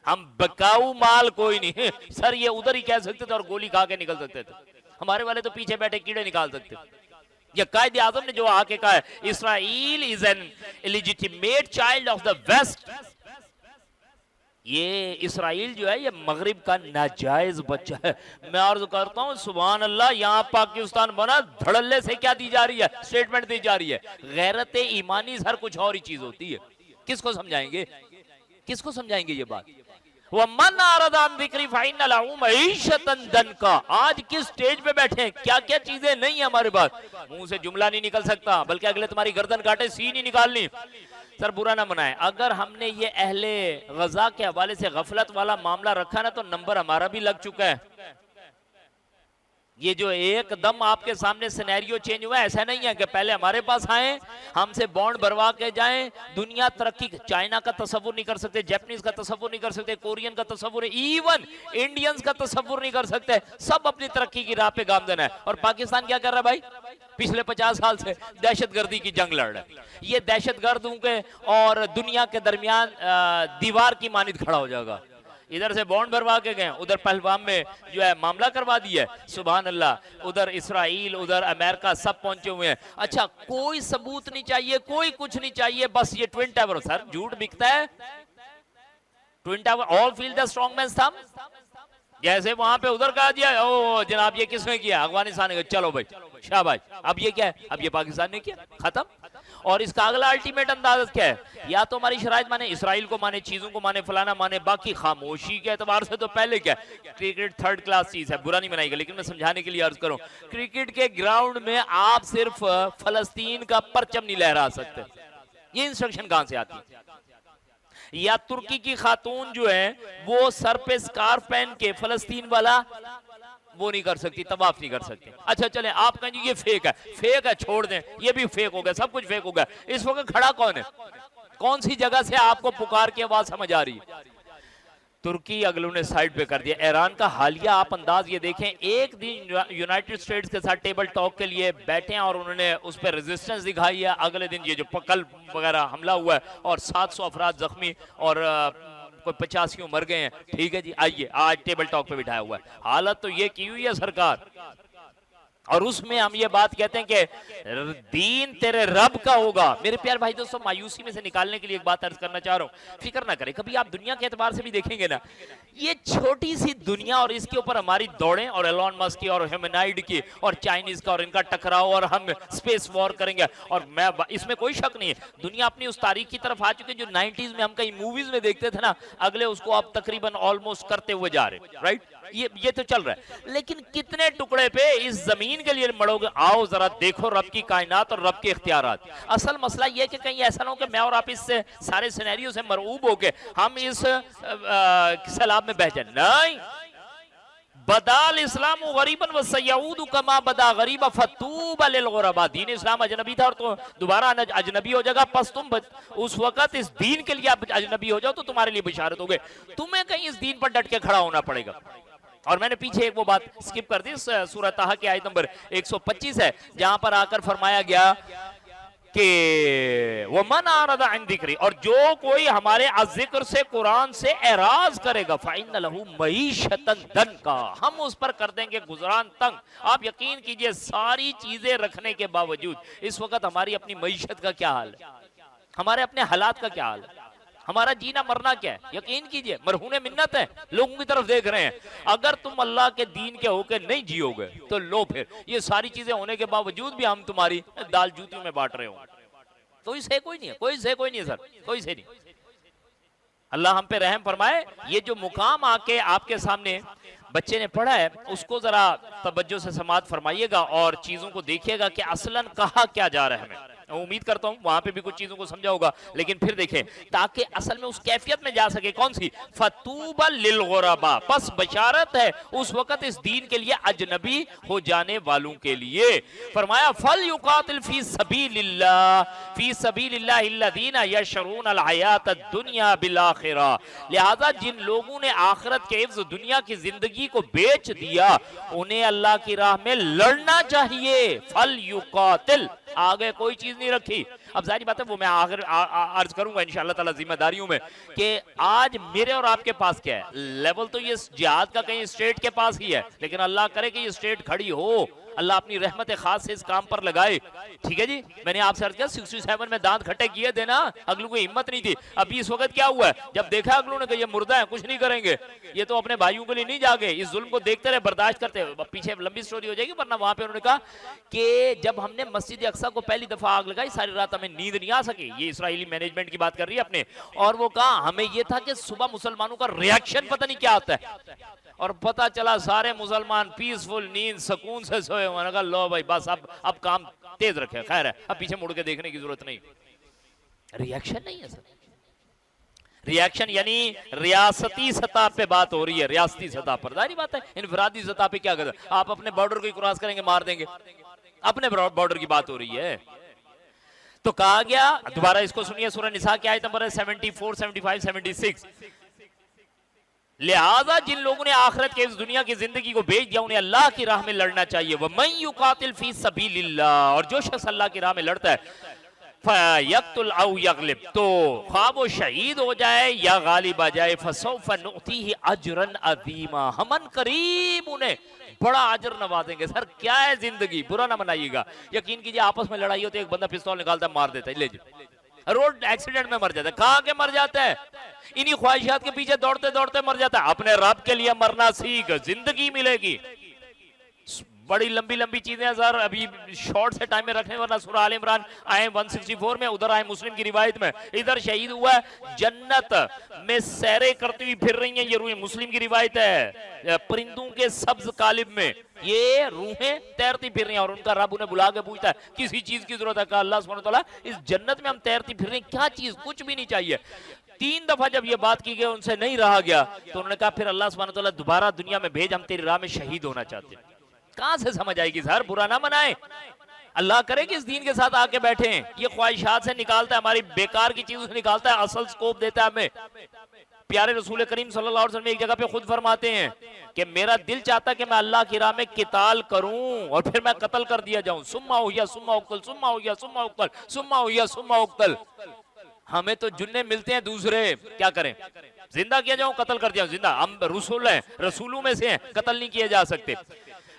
Speaker 1: हम बकाऊ माल कोई नहीं। सर ये उधर ही कह सकते थे और गोली खा के निकल सकते थे, हमारे वाले तो पीछे बैठे कीड़े निकाल सकते। ये कायदे आजम ने जो आके कहा है Israel is an illegitimate child of the west, ये इसराइल जो है ये मगरिब का नाजायज बच्चा है। मैं अर्ज करता हूं सुभान अल्लाह, यहाँ पाकिस्तान बना धड़ल्ले से क्या दी जा रही है, स्टेटमेंट दी जा रही है। गैरत ईमानी हर कुछ और ही चीज होती है। किसको समझाएंगे, किसको समझाएंगे ये बात? आज किस स्टेज पे बैठे हैं, क्या क्या चीजें नहीं है हमारे पास, मुंह से जुमला नहीं निकल सकता, बल्कि अगले तुम्हारी गर्दन काटे सी नहीं निकालनी। सर बुरा ना मनाए, अगर हमने ये अहले गजा के हवाले से गफलत वाला मामला रखा ना तो नंबर हमारा भी लग चुका है। ये जो एकदम आपके सामने सिनेरियो चेंज हुआ है, ऐसा नहीं है कि पहले हमारे पास आए, हमसे बॉन्ड भरवा के जाएं। दुनिया तरक्की, चाइना का तसव्वुर नहीं कर सकते, जापानीज का तसव्वुर नहीं कर सकते, कोरियन का तसव्वुर, इवन इंडियंस का तसव्वुर नहीं कर सकते। सब अपनी तरक्की की राह पे गामजन है। और पाकिस्तान क्या कर रहा है भाई, पिछले 50 साल से दहशतगर्दी की जंग लड़ रहे हैं। ये दहशतगर्दों के और दुनिया के दरमियान दीवार की मानित खड़ा हो जाएगा। इधर से बॉन्ड भरवा के गए, उधर पहलगाम में जो है मामला करवा दिया है, सुभान अल्लाह। उधर इसराइल, उधर अमेरिका, सब पहुंचे हुए हैं। अच्छा, कोई सबूत नहीं चाहिए, कोई कुछ नहीं चाहिए, बस ये ट्विन टावर। सर झूठ बिकता है। Twin tower, all feel the strong man thumb. जैसे वहां पे उधर कहा दिया, ओ जनाब ये किसने किया, अफगानिस्तान ने, चलो भाई शाबाश। अब ये क्या है, अब ये पाकिस्तान ने किया, खत्म। और इसका अगला अल्टीमेट अंदाज क्या है, या तो हमारी शराइत माने, इसराइल को माने, चीजों को माने, फलाना माने, बाकी खामोशी के एतबार से तो पहले क्या है, क्रिकेट थर्ड क्लास चीज है, बुरा नहीं बनाएगा, लेकिन मैं समझाने के लिए अर्ज करूं, क्रिकेट के ग्राउंड में आप सिर्फ फलस्तीन का परचम नहीं लहरा सकते। ये इंस्ट्रक्शन कहां से आती है? या तुर्की की खातून जो है वो सर पे स्कार्फ पहन के फलस्तीन वाला वो नहीं कर सकती, तवाफ नहीं कर सकती। अच्छा चले, आप कहेंगे ये फेक है, फेक है, छोड़ दें, ये भी फेक हो गया, सब कुछ फेक हो गया। इस वक्त खड़ा कौन है? कौन सी जगह से आपको पुकार की आवाज समझ आ रही है? तुर्की अगलों ने साइड पे कर दिया। ईरान का हालिया आप अंदाज ये देखें, एक दिन यूनाइटेड स्टेट्स के साथ टेबल टॉक के लिए बैठे हैं और उन्होंने उस पर रेजिस्टेंस दिखाई है। अगले दिन ये जो कल वगैरह हमला हुआ है और 700 अफराद जख्मी और कोई 85 मर गए हैं। ठीक है जी, आइए आज टेबल टॉक पे बिठाया हुआ है। हालत तो ये की हुई है सरकार, और उसमें हम ये बात कहते हैं कि दीन तेरे रब का होगा। मेरे प्यार भाई दोस्तों, मायूसी में से निकालने के लिए एक बात अर्ज करना चाह रहा हूं, फिक्र ना करें। कभी आप दुनिया के एतबार से भी देखेंगे ना, ये छोटी सी दुनिया और इसके ऊपर हमारी दौड़ें, और एलॉन मस्क की और ह्यूमैनॉइड की और चाइनीज का और इनका टकराव, और हम स्पेस वॉर करेंगे, और मैं इसमें कोई शक नहीं है, दुनिया अपनी उस तारीख की तरफ आ चुकी है जो 90s में हम कई मूवीज में देखते थे ना, अगले उसको आप तकरीबन ऑलमोस्ट करते हुए जा रहे, राइट? ये तो चल रहा है, लेकिन कितने टुकड़े पे इस जमीन के लिए मरोगे? आओ जरा देखो रब की कायनात और रब के इख्तियारात। असल मसला यह कि कहीं ऐसा ना हो कि मैं और आप इससे सारे सिनेरियो से मरऊब होके हम इस सैलाब में बह जाए। नहीं, बदाल इस्लाम गरीबन व सयऊद कमा बदा गरीबा फतूबा लिल गुरबा। दीन इस्लाम अजनबी था और तो दोबारा अजनबी हो जाएगा, बस तुम उस वक्त इस दीन के लिए अजनबी हो जाओ तो तुम्हारे लिए बिशारत हो गई। तुम्हें कहीं इस दीन पर डट के खड़ा होना पड़ेगा। और मैंने पीछे एक वो बात स्किप कर दी, सूरह ताहा की आयत नंबर 125 है, जहां पर आकर फरमाया गया कि वो मन आरदा अन जिक्री, और जो कोई हमारे जिक्र से, कुरान से एराज करेगा, फाइन्न लहू मईशतन दनका, हम उस पर कर देंगे गुजरान तंग। आप यकीन कीजिए, सारी चीजें रखने के बावजूद इस वक्त हमारी अपनी मईशत का क्या हाल है, हमारे अपने हालात का क्या हाल है, हमारा जीना मरना क्या है? यकीन कीजिए, मरहूने मिन्नत है, लोगों की तरफ देख रहे हैं। अगर तुम अल्लाह के दीन के होके नहीं जियोगे तो लो, फिर ये सारी चीजें होने के बावजूद भी हम तुम्हारी दाल जूतियों में बांट रहे हो। कोई से कोई नहीं है, कोई से कोई नहीं है सर, कोई से नहीं। अल्लाह हम पे रहम फरमाए। ये जो मुकाम आके आपके सामने बच्चे ने पढ़ा है, उसको जरा तवज्जो से समाअत फरमाइएगा और चीजों को देखिएगा कि असलन कहा क्या जा रहा है हमें। उम्मीद करता हूं वहां पे भी कुछ चीजों को समझा होगा, लेकिन फिर देखें ताकि असल में उस कैफियत में जा सके। कौन सी? फतूबा लिल गुरबा, बस बशारत है उस वक्त इस दीन के लिए अजनबी हो जाने वालों के लिए। फरमाया फल युकातिल फी सबीलिल्लाह अल्लज़ीना यशरून अल हयात दुनिया बिल आखिरा। लिहाजा जिन लोगों ने आखिरत के इव्ज़ दुनिया की जिंदगी को बेच दिया, उन्हें अल्लाह की राह में लड़ना चाहिए। फल युकातिल, आगे कोई चीज नहीं रखी। अब जारी बात है, वो मैं आखिर अर्ज करूंगा इंशाअल्लाह ताला जिम्मेदारियों में कि आज मेरे और आपके पास क्या है। लेवल तो ये जिहाद का कहीं स्टेट के पास ही है, लेकिन अल्लाह करे कि ये स्टेट खड़ी हो, अल्लाह अपनी रहमत खास से इस काम पर लगाए। ठीक है जी, मैंने आपसे अर्ज किया 67 में दांत खट्टे किए थे ना, अगलों को हिम्मत नहीं थी। अभी इस वक्त क्या हुआ है, जब देखा अगलों ने कि ये मुर्दा है, कुछ नहीं करेंगे, ये तो अपने भाइयों के लिए नहीं जागे, इस जुल्म को देखते रहे, बर्दाश्त करते रहे। पीछे लंबी स्टोरी हो जाएगी, वरना वहां पे उन्होंने कहा कि जब हमने मस्जिद अक्सा को पहली दफा आग लगाई, सारी रात हमें नींद नहीं आ सकी। ये इसराइली मैनेजमेंट की बात कर रही है अपने, और वो कहा हमें ये था कि सुबह मुसलमानों का रिएक्शन पता नहीं क्या आता है, और पता चला सारे मुसलमान पीसफुल नींद सुकून से सोए हुए। कहा लो भाई बस अब काम तेज रखे, खैर है, अब पीछे मुड़ के देखने की जरूरत नहीं। रिएक्शन नहीं है सर, रिएक्शन यानी रियासती सतह पे बात हो रही है, रियासती सतह पर। जाहिर बात है इनफरादी सतह पे क्या करें, आप अपने बॉर्डर को क्रॉस करेंगे मार देंगे, अपने बॉर्डर की बात हो रही है। तो कहा गया, दोबारा इसको सुनिए, सूरह निसा की आयत नंबर 74, 75, 76, लिहाजा जिन लोगों ने आखिरत के इस दुनिया की जिंदगी को बेच दिया उन्हें अल्लाह की राह में लड़ना चाहिए। वह मैं युकातिल फी सबीलिल्लाह, और जो शख्स अल्लाह की राह में लड़ता है फयक्तुल औ यगलिब, तो ख्वाह वो शहीद हो जाए या गालिब आ जाए, फसौफ नुअतीही अजरन अज़ीमा, हमन करीब उन्हें बड़ा अजर नवाजेंगे। सर क्या है जिंदगी, बुरा ना मनाइएगा। यकीन कीजिए आपस में लड़ाई होती है, एक बंदा पिस्तौल निकालता है मार देता है, ले जी रोड एक्सीडेंट में मर जाता है। कहाँ के मर जाता है, इन्हीं ख्वाहिशात के पीछे दौड़ते दौड़ते मर जाता है। अपने रब के लिए मरना सीख, जिंदगी मिलेगी। बड़ी लंबी लंबी चीजें हैं सर, अभी शॉर्ट से टाइम में रखने, वरना सूरह आल इमरान आए 164 में, उधर आए मुस्लिम की रिवायत में, इधर शहीद हुआ है जन्नत में सैरे करती हुई फिर रही हैं, ये रूहें, मुस्लिम की रिवायत है, परिंदों के सब्ज कालिब में ये रूहें तैरती फिर रही हैं, और उनका रब उन्हें बुला के पूछता है किसी चीज की जरूरत है? कहा अल्लाह सुब्हानहू व तआला इस जन्नत में हम तैरती फिर रही हैं, क्या चीज, कुछ भी नहीं चाहिए। 3 दफा जब ये बात की गई उनसे नहीं रहा गया, तो उन्होंने कहा फिर अल्लाह सुब्हानहू व तआला दोबारा दुनिया में भेज, हम तेरी राह में शहीद होना चाहते हैं। कहां से समझ आएगी सर, बुरा ना मनाए, अल्लाह करे कि इस दीन के साथ आके बैठे। ये ख्वाहिशात से निकालता है, हमारी बेकार की चीजों से निकालता है, असल स्कोप देता है हमें। प्यारे रसूल करीम सल्लल्लाहु अलैहि वसल्लम एक जगह पे खुद फरमाते हैं कि मेरा दिल चाहता है कि मैं अल्लाह की राह में किताल करूं और फिर मैं कत्ल कर दिया जाऊं। सुम्मा हुया सुम्मा उक्तल, सुम्मा हुया सुम्मा उक्तल, सुम्मा हुया सुम्मा उक्तल। हमें तो जुन्ने मिलते हैं दूसरे, क्या करें, जिंदा किया जाऊं, कत्ल कर दिया, जिंदा, हम रसूल हैं, रसूलों में से हैं, कत्ल नहीं किए जा सकते।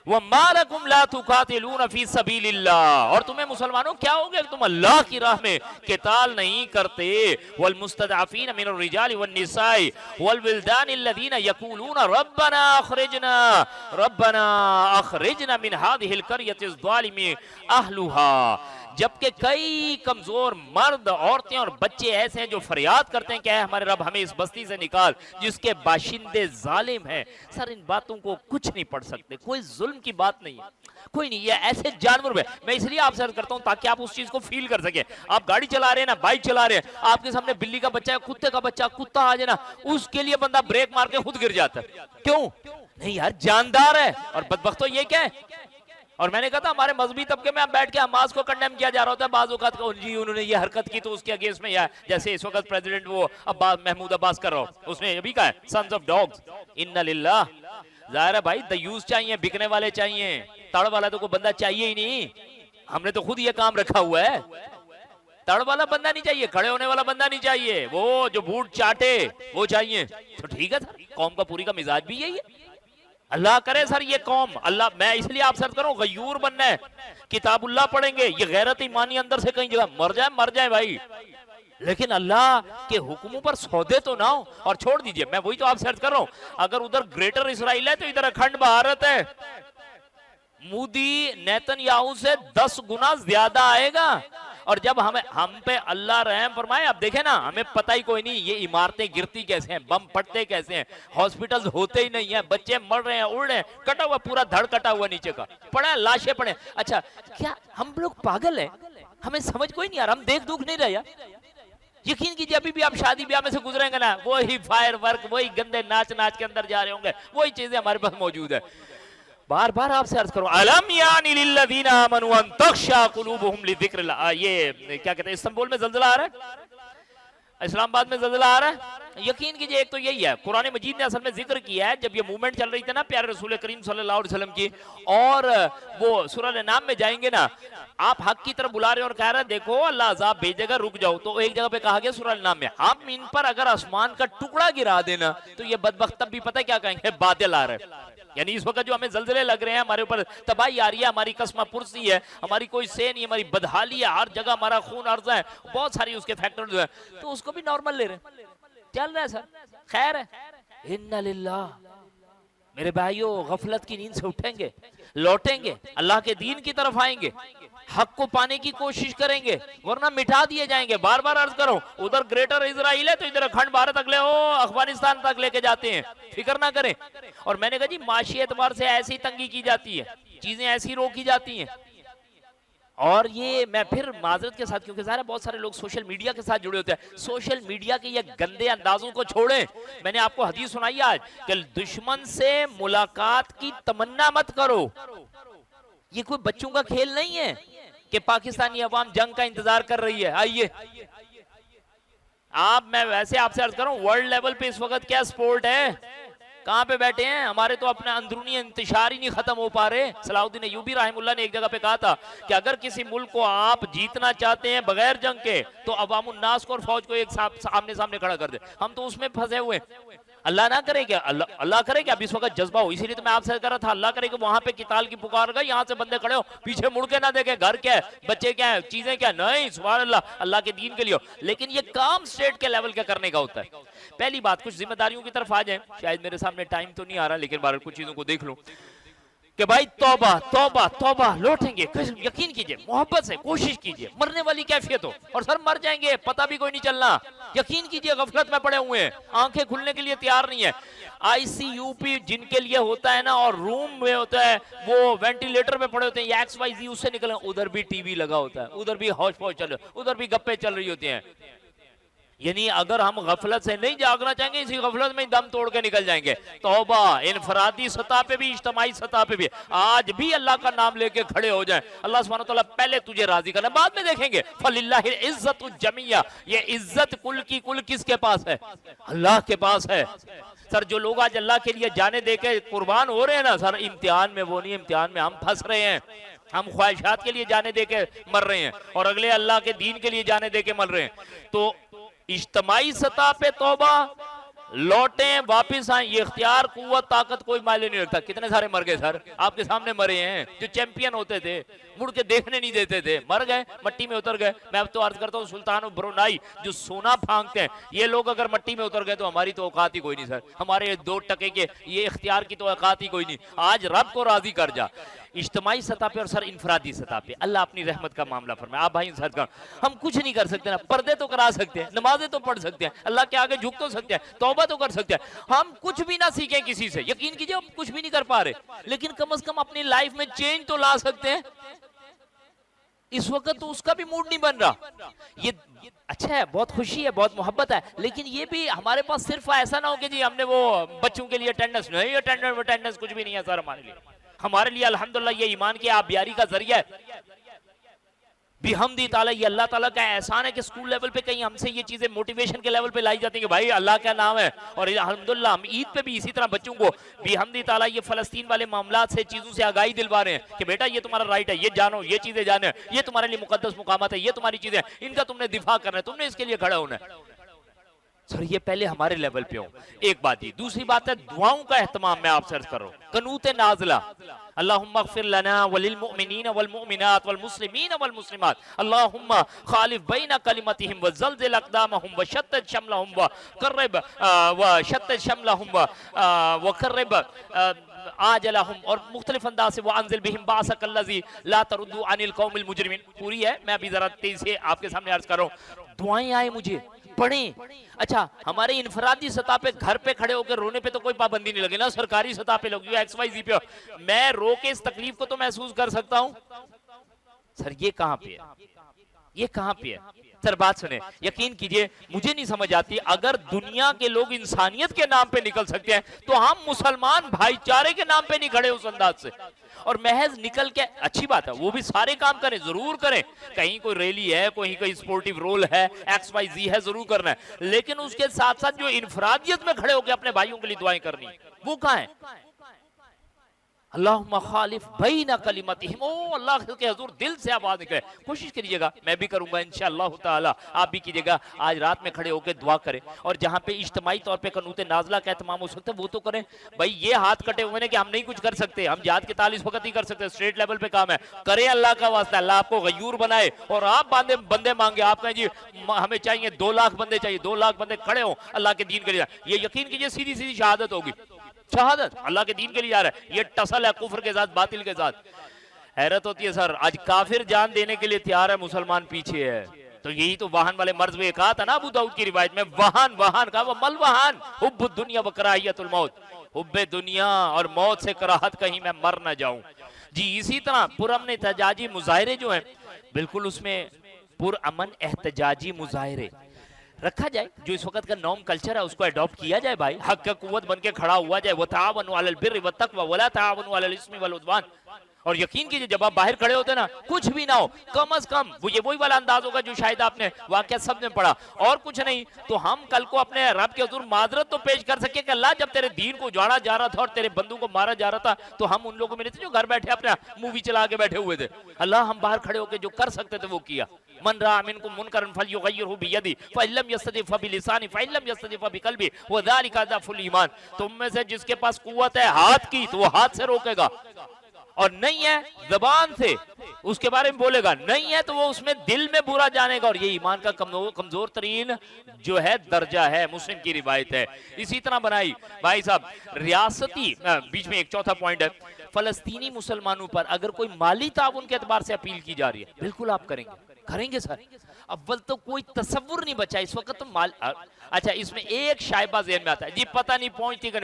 Speaker 1: वह मालकुम ला तुकातिलून फी सबीलिल्लाह, और तुम्हें मुसलमानों क्या हो गया, तुम अल्लाह की राह में किताल नहीं करते। वल मुस्तदअफीन मिनर रिजाल वन निसाई वल विल्दान अल्लज़ीना यक़ूलून रब्बना अखरिजना मिन हादिहिल क़रयतिज़ ज़ालिमी अहलुहा। जबकि कई कमजोर मर्द, औरतें और बच्चे ऐसे हैं जो फरियाद करते हैं कि हमारे रब हमें इस बस्ती से निकाल जिसके बाशिंदे जालिम हैं। सर इन बातों को कुछ नहीं पढ़ सकते, कोई जुल्म की बात नहीं है, कोई नहीं, ये ऐसे जानवर में। मैं इसलिए आपसे अर्ज करता हूं ताकि आप उस चीज को फील कर सके। आप गाड़ी चला रहे हैं ना, बाइक चला रहे हैं, आपके सामने बिल्ली का बच्चा है, कुत्ते का बच्चा, कुत्ता आ जाए ना, उसके लिए बंदा ब्रेक मार के खुद गिर जाता है। क्यों नहीं यार, जानदार है। और बदबख्तो ये क्या है, और मैंने कहा था हमारे मजहबी तबके में बैठ के हमास को कंडेम किया जा रहा होता है, बाज़ औक़ात का जी उन्होंने ये हरकत की तो उसके अगेंस्ट में, या जैसे इस वक्त प्रेसिडेंट वो अब्बास महमूद अब्बास कर रहा हो, उसने अभी कहा है सन्स ऑफ डॉग्स, इन्ना लिल्लाह। ज़ाहिर है भाई दयूस चाहिए, बिकने वाले चाहिए, तड़ वाला तो कोई बंदा चाहिए ही नहीं। हमने तो खुद ये काम रखा हुआ है, तड़ वाला बंदा नहीं चाहिए, खड़े होने वाला बंदा नहीं चाहिए, वो जो बूट चाटे वो चाहिए। तो ठीक है सर, कौम का पूरी का मिजाज भी यही है। अल्लाह करे सर ये कौम, अल्लाह, मैं इसलिए आप सर करूं गयूर बनना है, किताबुल्लाह पढ़ेंगे, ये गैरत ईमानी अंदर से कहीं जगह मर जाए भाई, लेकिन अल्लाह के हुक्मों पर सौदे तो ना हो। और छोड़ दीजिए, मैं वही तो आप सर्च कर रहा हूं, अगर उधर ग्रेटर इसराइल है तो इधर अखंड भारत है। मोदी नेतन्याहू से 10 गुना ज्यादा आएगा। और जब हम पे अल्लाह रहम फरमाए, अब देखें ना, हमें पता ही कोई नहीं ये इमारतें गिरती कैसे हैं, बम फटते कैसे हैं, हॉस्पिटल्स होते ही नहीं है, बच्चे मर रहे हैं, उड़ रहे हैं, कटा हुआ, पूरा धड़ कटा हुआ नीचे का पड़ा है, लाशें पड़े। अच्छा क्या हम लोग पागल हैं, हमें समझ कोई नहीं यार, हम देख दुख नहीं रहे यार। यकीन कीजिए अभी भी आप शादी ब्याह में से गुजरेंगे ना, वही फायर वर्क, वही गंदे नाच नाच के अंदर जा रहे होंगे, वही चीजें हमारे पास मौजूद है। बार बार आपसे अर्ज करूं, अलम यानी लिल्लज़ीना आमनू अन तख्शा कुलूबुहुम लिज़िक्रिल्लाह। ये क्या कहते हैं, इस्तांबुल में ज़ल्ज़ला आ रहा है, इस्लामाबाद में ज़ल्ज़ला आ रहा है। यकीन कीजिए एक तो यही है, कुरान मजीद ने असल में जिक्र किया है, जब ये मूवमेंट चल रही थी ना प्यारे रसूल करीम सल्लल्लाहु अलैहि वसल्लम की, और वो सूरह नाम में जाएंगे ना, आप हक की तरफ बुला रहे हैं और कह रहे हैं देखो अल्लाह अज़ाब भेजेगा, रुक जाओ, तो एक जगह पे कहा गया सूरह नाम में, हम इन पर अगर आसमान का टुकड़ा गिरा देना तो ये बदबख्त तब भी पता क्या कहेंगे, बादल आ रहे हैं। यानी इस वक्त जो हमें जल्जले लग रहे हैं, हमारे ऊपर तबाही आ रही है, हमारी कसमा पुरसी है, हमारी कोई से नहीं, हमारी बदहाली है, हर जगह हमारा खून अर्जा है, बहुत सारी उसके फैक्टर्स हैं, तो उसको भी नॉर्मल ले रहे हैं, चल रहा है सर, खैर है। इन्ना लिल्लाह, मेरे भाइयों गफलत की नींद से उठेंगे, लौटेंगे, अल्लाह के दीन की तरफ आएंगे, हक को पाने की कोशिश करेंगे, वरना मिटा दिए जाएंगे। बार बार अर्ज करो, उधर ग्रेटर इजराइल है तो इधर अखंड भारत अगले हो अफगानिस्तान तक लेके जाते हैं, फिक्र ना करें। और मैंने कहा जी माशी एतबार से ऐसी तंगी की जाती है, चीजें ऐसी रोकी जाती हैं। और ये मैं फिर माजरत के साथ, क्योंकि ज़ाहिर है बहुत सारे लोग सोशल मीडिया के साथ जुड़े होते हैं, सोशल मीडिया के ये गंदे अंदाजों को छोड़ें। मैंने आपको हदीस सुनाई आज कि दुश्मन से मुलाकात की तमन्ना मत करो। ये कोई बच्चों का खेल नहीं है कि पाकिस्तानी अवाम जंग का इंतजार कर रही है, आइए मैं वैसे आपसे अर्ज कर रहा हूं, वर्ल्ड लेवल पे इस वक्त क्या स्पोर्ट है, कहां पे बैठे हैं? हमारे तो अपने अंदरूनी इंतशार ही नहीं खत्म हो पा रहे। सलाउद्दीन अय्यूबी रहमुल्लाह ने एक जगह पे कहा था कि अगर किसी मुल्क को आप जीतना चाहते हैं बगैर जंग के, तो अवामुन नास को और फौज को एक सामने सामने खड़ा कर दे। हम तो उसमें फंसे हुए। अल्लाह ना करे क्या, अल्लाह करे क्या, अभी इस वक्त जज्बा हो, इसीलिए तो मैं आपसे कह रहा था, अल्लाह करे कि वहां पे किताल की पुकार गई, यहाँ से बंदे खड़े हो, पीछे मुड़ के ना देखे घर क्या है, बच्चे क्या है, चीजें क्या, नहीं, सुभान अल्लाह, अल्लाह के दीन के लिए हो। लेकिन ये काम स्टेट के लेवल का करने का होता है। पहली बात, कुछ जिम्मेदारियों की तरफ आ जाए। शायद मेरे सामने टाइम तो नहीं आ रहा, लेकिन बार कुछ चीजों को देख लूं कि भाई तौबा तौबा तौबा, लौटेंगे, यकीन कीजिए, मोहब्बत से कोशिश कीजिए, मरने वाली कैफियत हो, और सर मर जाएंगे, पता भी कोई नहीं चलना, यकीन कीजिए, गफलत में पड़े हुए हैं, आंखें खुलने के लिए तैयार नहीं है। आईसीयूपी जिनके लिए होता है ना, और रूम में होता है, वो वेंटिलेटर में पड़े होते हैं, XYZ, उससे निकले, उधर भी टीवी लगा होता है, उधर भी हौश पौश चल रही, उधर भी गप्पे चल रही होती हैं। यानी अगर हम गफलत से नहीं जागना चाहेंगे, इसी गफलत में दम तोड़ के निकल जाएंगे। तौबा, इनफरादी सतह पे भी, इज्तिमाई सतह पे भी, आज भी अल्लाह का नाम लेके खड़े हो जाएं। अल्लाह सुब्हानहू तआला पहले तुझे राजी करना, बाद में देखेंगे। फलिल्लाहिल इज्जतु जमिया, ये इज्जत कुल की कुल किसके पास है? अल्लाह के पास है। सर जो लोग आज अल्लाह के लिए जाने दे के कुर्बान हो रहे हैं ना सर, इम्तिहान में वो नहीं, इम्तिहान में हम फंस रहे हैं। हम ख्वाहिशात के लिए जाने दे के मर रहे हैं, और अगले अल्लाह के दीन के लिए जाने दे के मर रहे हैं। तो इज्तिमाई सतह पे तौबा, लौटे वापिस आए, ये इख्तियार, कुव्वत, ताकत कोई मायने नहीं रखता। कितने सारे मर गए सर, आपके सामने मरे हैं, जो चैंपियन होते थे, मुड़ के देखने नहीं देते थे, मर गए, मट्टी में उतर गए। मैं अब तो अर्ज करता हूँ, सुल्तान ब्रुनाई जो सोना फांकते हैं, ये लोग अगर मट्टी में उतर गए तो हमारी तो औकात ही कोई नहीं सर, हमारे 2 टके के ये इख्तियार की तो औकात ही कोई नहीं। आज रब को राजी कर जा। इज्तिमाई सतह पे और सर इनफरादी सतह पे अल्लाह अपनी रहमत का मामला फरमाए। आप भाई सर का हम कुछ नहीं कर सकते ना, पर्दे तो करा सकते हैं, नमाजें तो पढ़ सकते हैं, अल्लाह के आगे झुक तो सकते हैं, तौबा तो कर सकते हैं, हम कुछ भी ना सीखें किसी से, यकीन कीजिए हम कुछ भी नहीं कर पा रहे, लेकिन कम से कम अपनी लाइफ में चेंज तो ला सकते हैं। इस वक्त तो उसका भी मूड नहीं बन रहा। ये अच्छा है, बहुत खुशी है, बहुत मोहब्बत है, लेकिन ये भी हमारे पास सिर्फ ऐसा ना हो कि जी हमने वो बच्चों के लिए अटेंडेंस नहीं, अटेंडेंस कुछ भी नहीं है सर हमारे लिए अल्हम्दुलिल्लाह ये ईमान की आबियारी का जरिया है। बिहम्दी ताला, ये अल्लाह ताला का एहसान है कि स्कूल लेवल पे कहीं हमसे ये चीजें मोटिवेशन के लेवल पे लाई जाती है कि भाई अल्लाह का नाम है। और अल्हम्दुलिल्लाह हम ईद पे भी इसी तरह बच्चों को बिहम्दी ताला ये फलस्तीन वाले मामलात से चीजों से आगाही दिलवा रहे हैं कि बेटा ये तुम्हारा राइट है, ये जानो, ये चीजें जाने, ये तुम्हारे लिए मुकद्दस मुकामात है, ये तुम्हारी चीजें, इनका तुमने दिफा करना है, तुमने इसके लिए खड़ा होना है। सर ये पहले हमारे लेवल पे हो, एक बात ही। दूसरी बात है दुआओं का एहतमाम मैं आपसे अर्ज कर रहा हूं। कनूत नाज़िला, अल्लाहुम्मा अग़फ़िर लना वलिल मुमिनीन वल मुमिनात वल मुस्लिमीन वल मुस्लिमात, अल्लाहुम्मा खालिफ बैना कलिमतिहिम व ज़ल्ज़िल अक़दामहुम व शत्तित शमलहुम व क़र्रिब आजलहुम, और मुख्तलिफ अंदाज से वो अनज़िल बिहिम बासकल्लज़ी ला तरुद्दू अनिल कौमिल मुजरिमीन। पूरी है, मैं अभी जरा तेजी से आपके सामने अर्ज कर रहा हूं। दुआएं आए मुझे पढ़ें। अच्छा, हमारे इनफरादी सतह पे घर पे खड़े होकर रोने पे तो कोई पाबंदी नहीं लगे ना, सरकारी सतह पे लोग XYZ पे मैं रो के इस तकलीफ को तो महसूस कर सकता हूं। सर ये कहां पे है, ये कहां पे है? सर बात सुने, यकीन कीजिए मुझे नहीं समझ आती, अगर दुनिया के लोग इंसानियत के नाम पे निकल सकते हैं तो हम मुसलमान भाईचारे के नाम पे नहीं खड़े उस अंदाज से। और महज निकल के, अच्छी बात है वो भी सारे काम करें, जरूर करें, कहीं कोई रैली है, कोई स्पोर्टिव रोल है, XYZ है, जरूर करना है, लेकिन उसके साथ साथ जो इनफरादियत में खड़े होकर अपने भाइयों के लिए दुआएं करनी वो कहां है? अल्लाहुम्मा खालिफ बैना कलिमतिहिम, ओ अल्लाह के हुजूर दिल से आवाज निकले। कोशिश कीजिएगा, मैं भी करूंगा इंशाअल्लाह ताला, आप भी कीजिएगा, आज रात में खड़े होकर दुआ करें। और जहां पे इज्तिमाई तौर पे कनूत नाज़िला का एहतमाम हो सकता है वो तो करें। भाई ये हाथ कटे हुए हैं कि हम नहीं कुछ कर सकते, हम जिहाद के ताल इस वक्त नहीं कर सकते, स्टेट लेवल पे काम है, करें अल्लाह का वास्ता, अल्लाह आपको गयूर बनाए। और आप बंदे मांगे, आप कहें जी हमें चाहिए 2 लाख बंदे चाहिए, 2 लाख बंदे खड़े हो अल्लाह के दीन के लिए, ये यकीन कीजिए सीधी सीधी शहादत होगी। शहादत अल्लाह के दीन के लिए जा रहा है, ये टसल है कुफ्र के साथ, बातिल के साथ। हैरत होती है सर, आज काफिर जान देने के लिए तैयार है, मुसलमान पीछे है। तो यही तो वाहन वाले मर्द में कहा था ना अबू दाऊद की रिवायत में, वाहन कहा वो मल वाहन, हुब्बुद दुनिया व कराहियतुल मौत, हुब्बे दुनिया और मौत से कराहत कहीं मैं मर ना जाऊं। जी इसी तरह पुरअमन एहतजाजी मुजाहिरे जो है, बिल्कुल उसमें पुरअमन एहतजाजी मुजाहिरे रखा जाए, जो इस वक्त का नॉर्म कल्चर है उसको अडॉप्ट किया जाए। भाई हक का कुव्वत बन के खड़ा हुआ जाए, वो ताअवनु अलल बिर्रि वत तक़वा वला ताअवनु अलल इस्मि वल उद्वान। और यकीन कीजिए जब आप बाहर खड़े होते हैं ना, कुछ भी ना हो, कम से कम वो ये वही वाला अंदाज होगा जो शायद आपने वाकया सब में पढ़ा, और कुछ नहीं, तो हम कल को अपने रब के हुजूर माजरत तो पेश कर सके कि अल्लाह जब तेरे दीन को उजाड़ा जा रहा था और तेरे बंदों को मारा जा रहा था, तो हम उन लोगों में नहीं थे जो घर बैठे अपना मूवी चला के बैठे हुए थे। अल्लाह हम बाहर खड़े होकर जो कर सकते थे वो किया। मन रा मिनकुम मुनकरन फलयुगय्यिरहु बियदी फइल्लम यस्तति फबिलिसानी फइल्लम यस्तति फबिकल्बी वज़ालिका ज़अफ़ुल ईमान। तुम में से जिसके पास कुव्वत है हाथ की तो वो हाथ से रोकेगा, और नहीं है जबान से उसके बारे में बोलेगा, नहीं है तो वो उसमें दिल में बुरा जानेगा, और ये ईमान का कमजोर तरीन जो है दर्जा है। मुस्लिम की रिवायत है। इसी तरह बनाई भाई साहब रियासती, बीच में एक चौथा पॉइंट है, फलस्तीनी मुसलमानों पर अगर कोई माली ताउन के एतबार से अपील की जा रही है, बिल्कुल आप करेंगे सर। अव्वल तो कोई तसव्वुर नहीं बचा इस वक्त तो माल। अच्छा, इसमें एक शायबा ज़हन में आता है जी, पता नहीं पहुंचती कि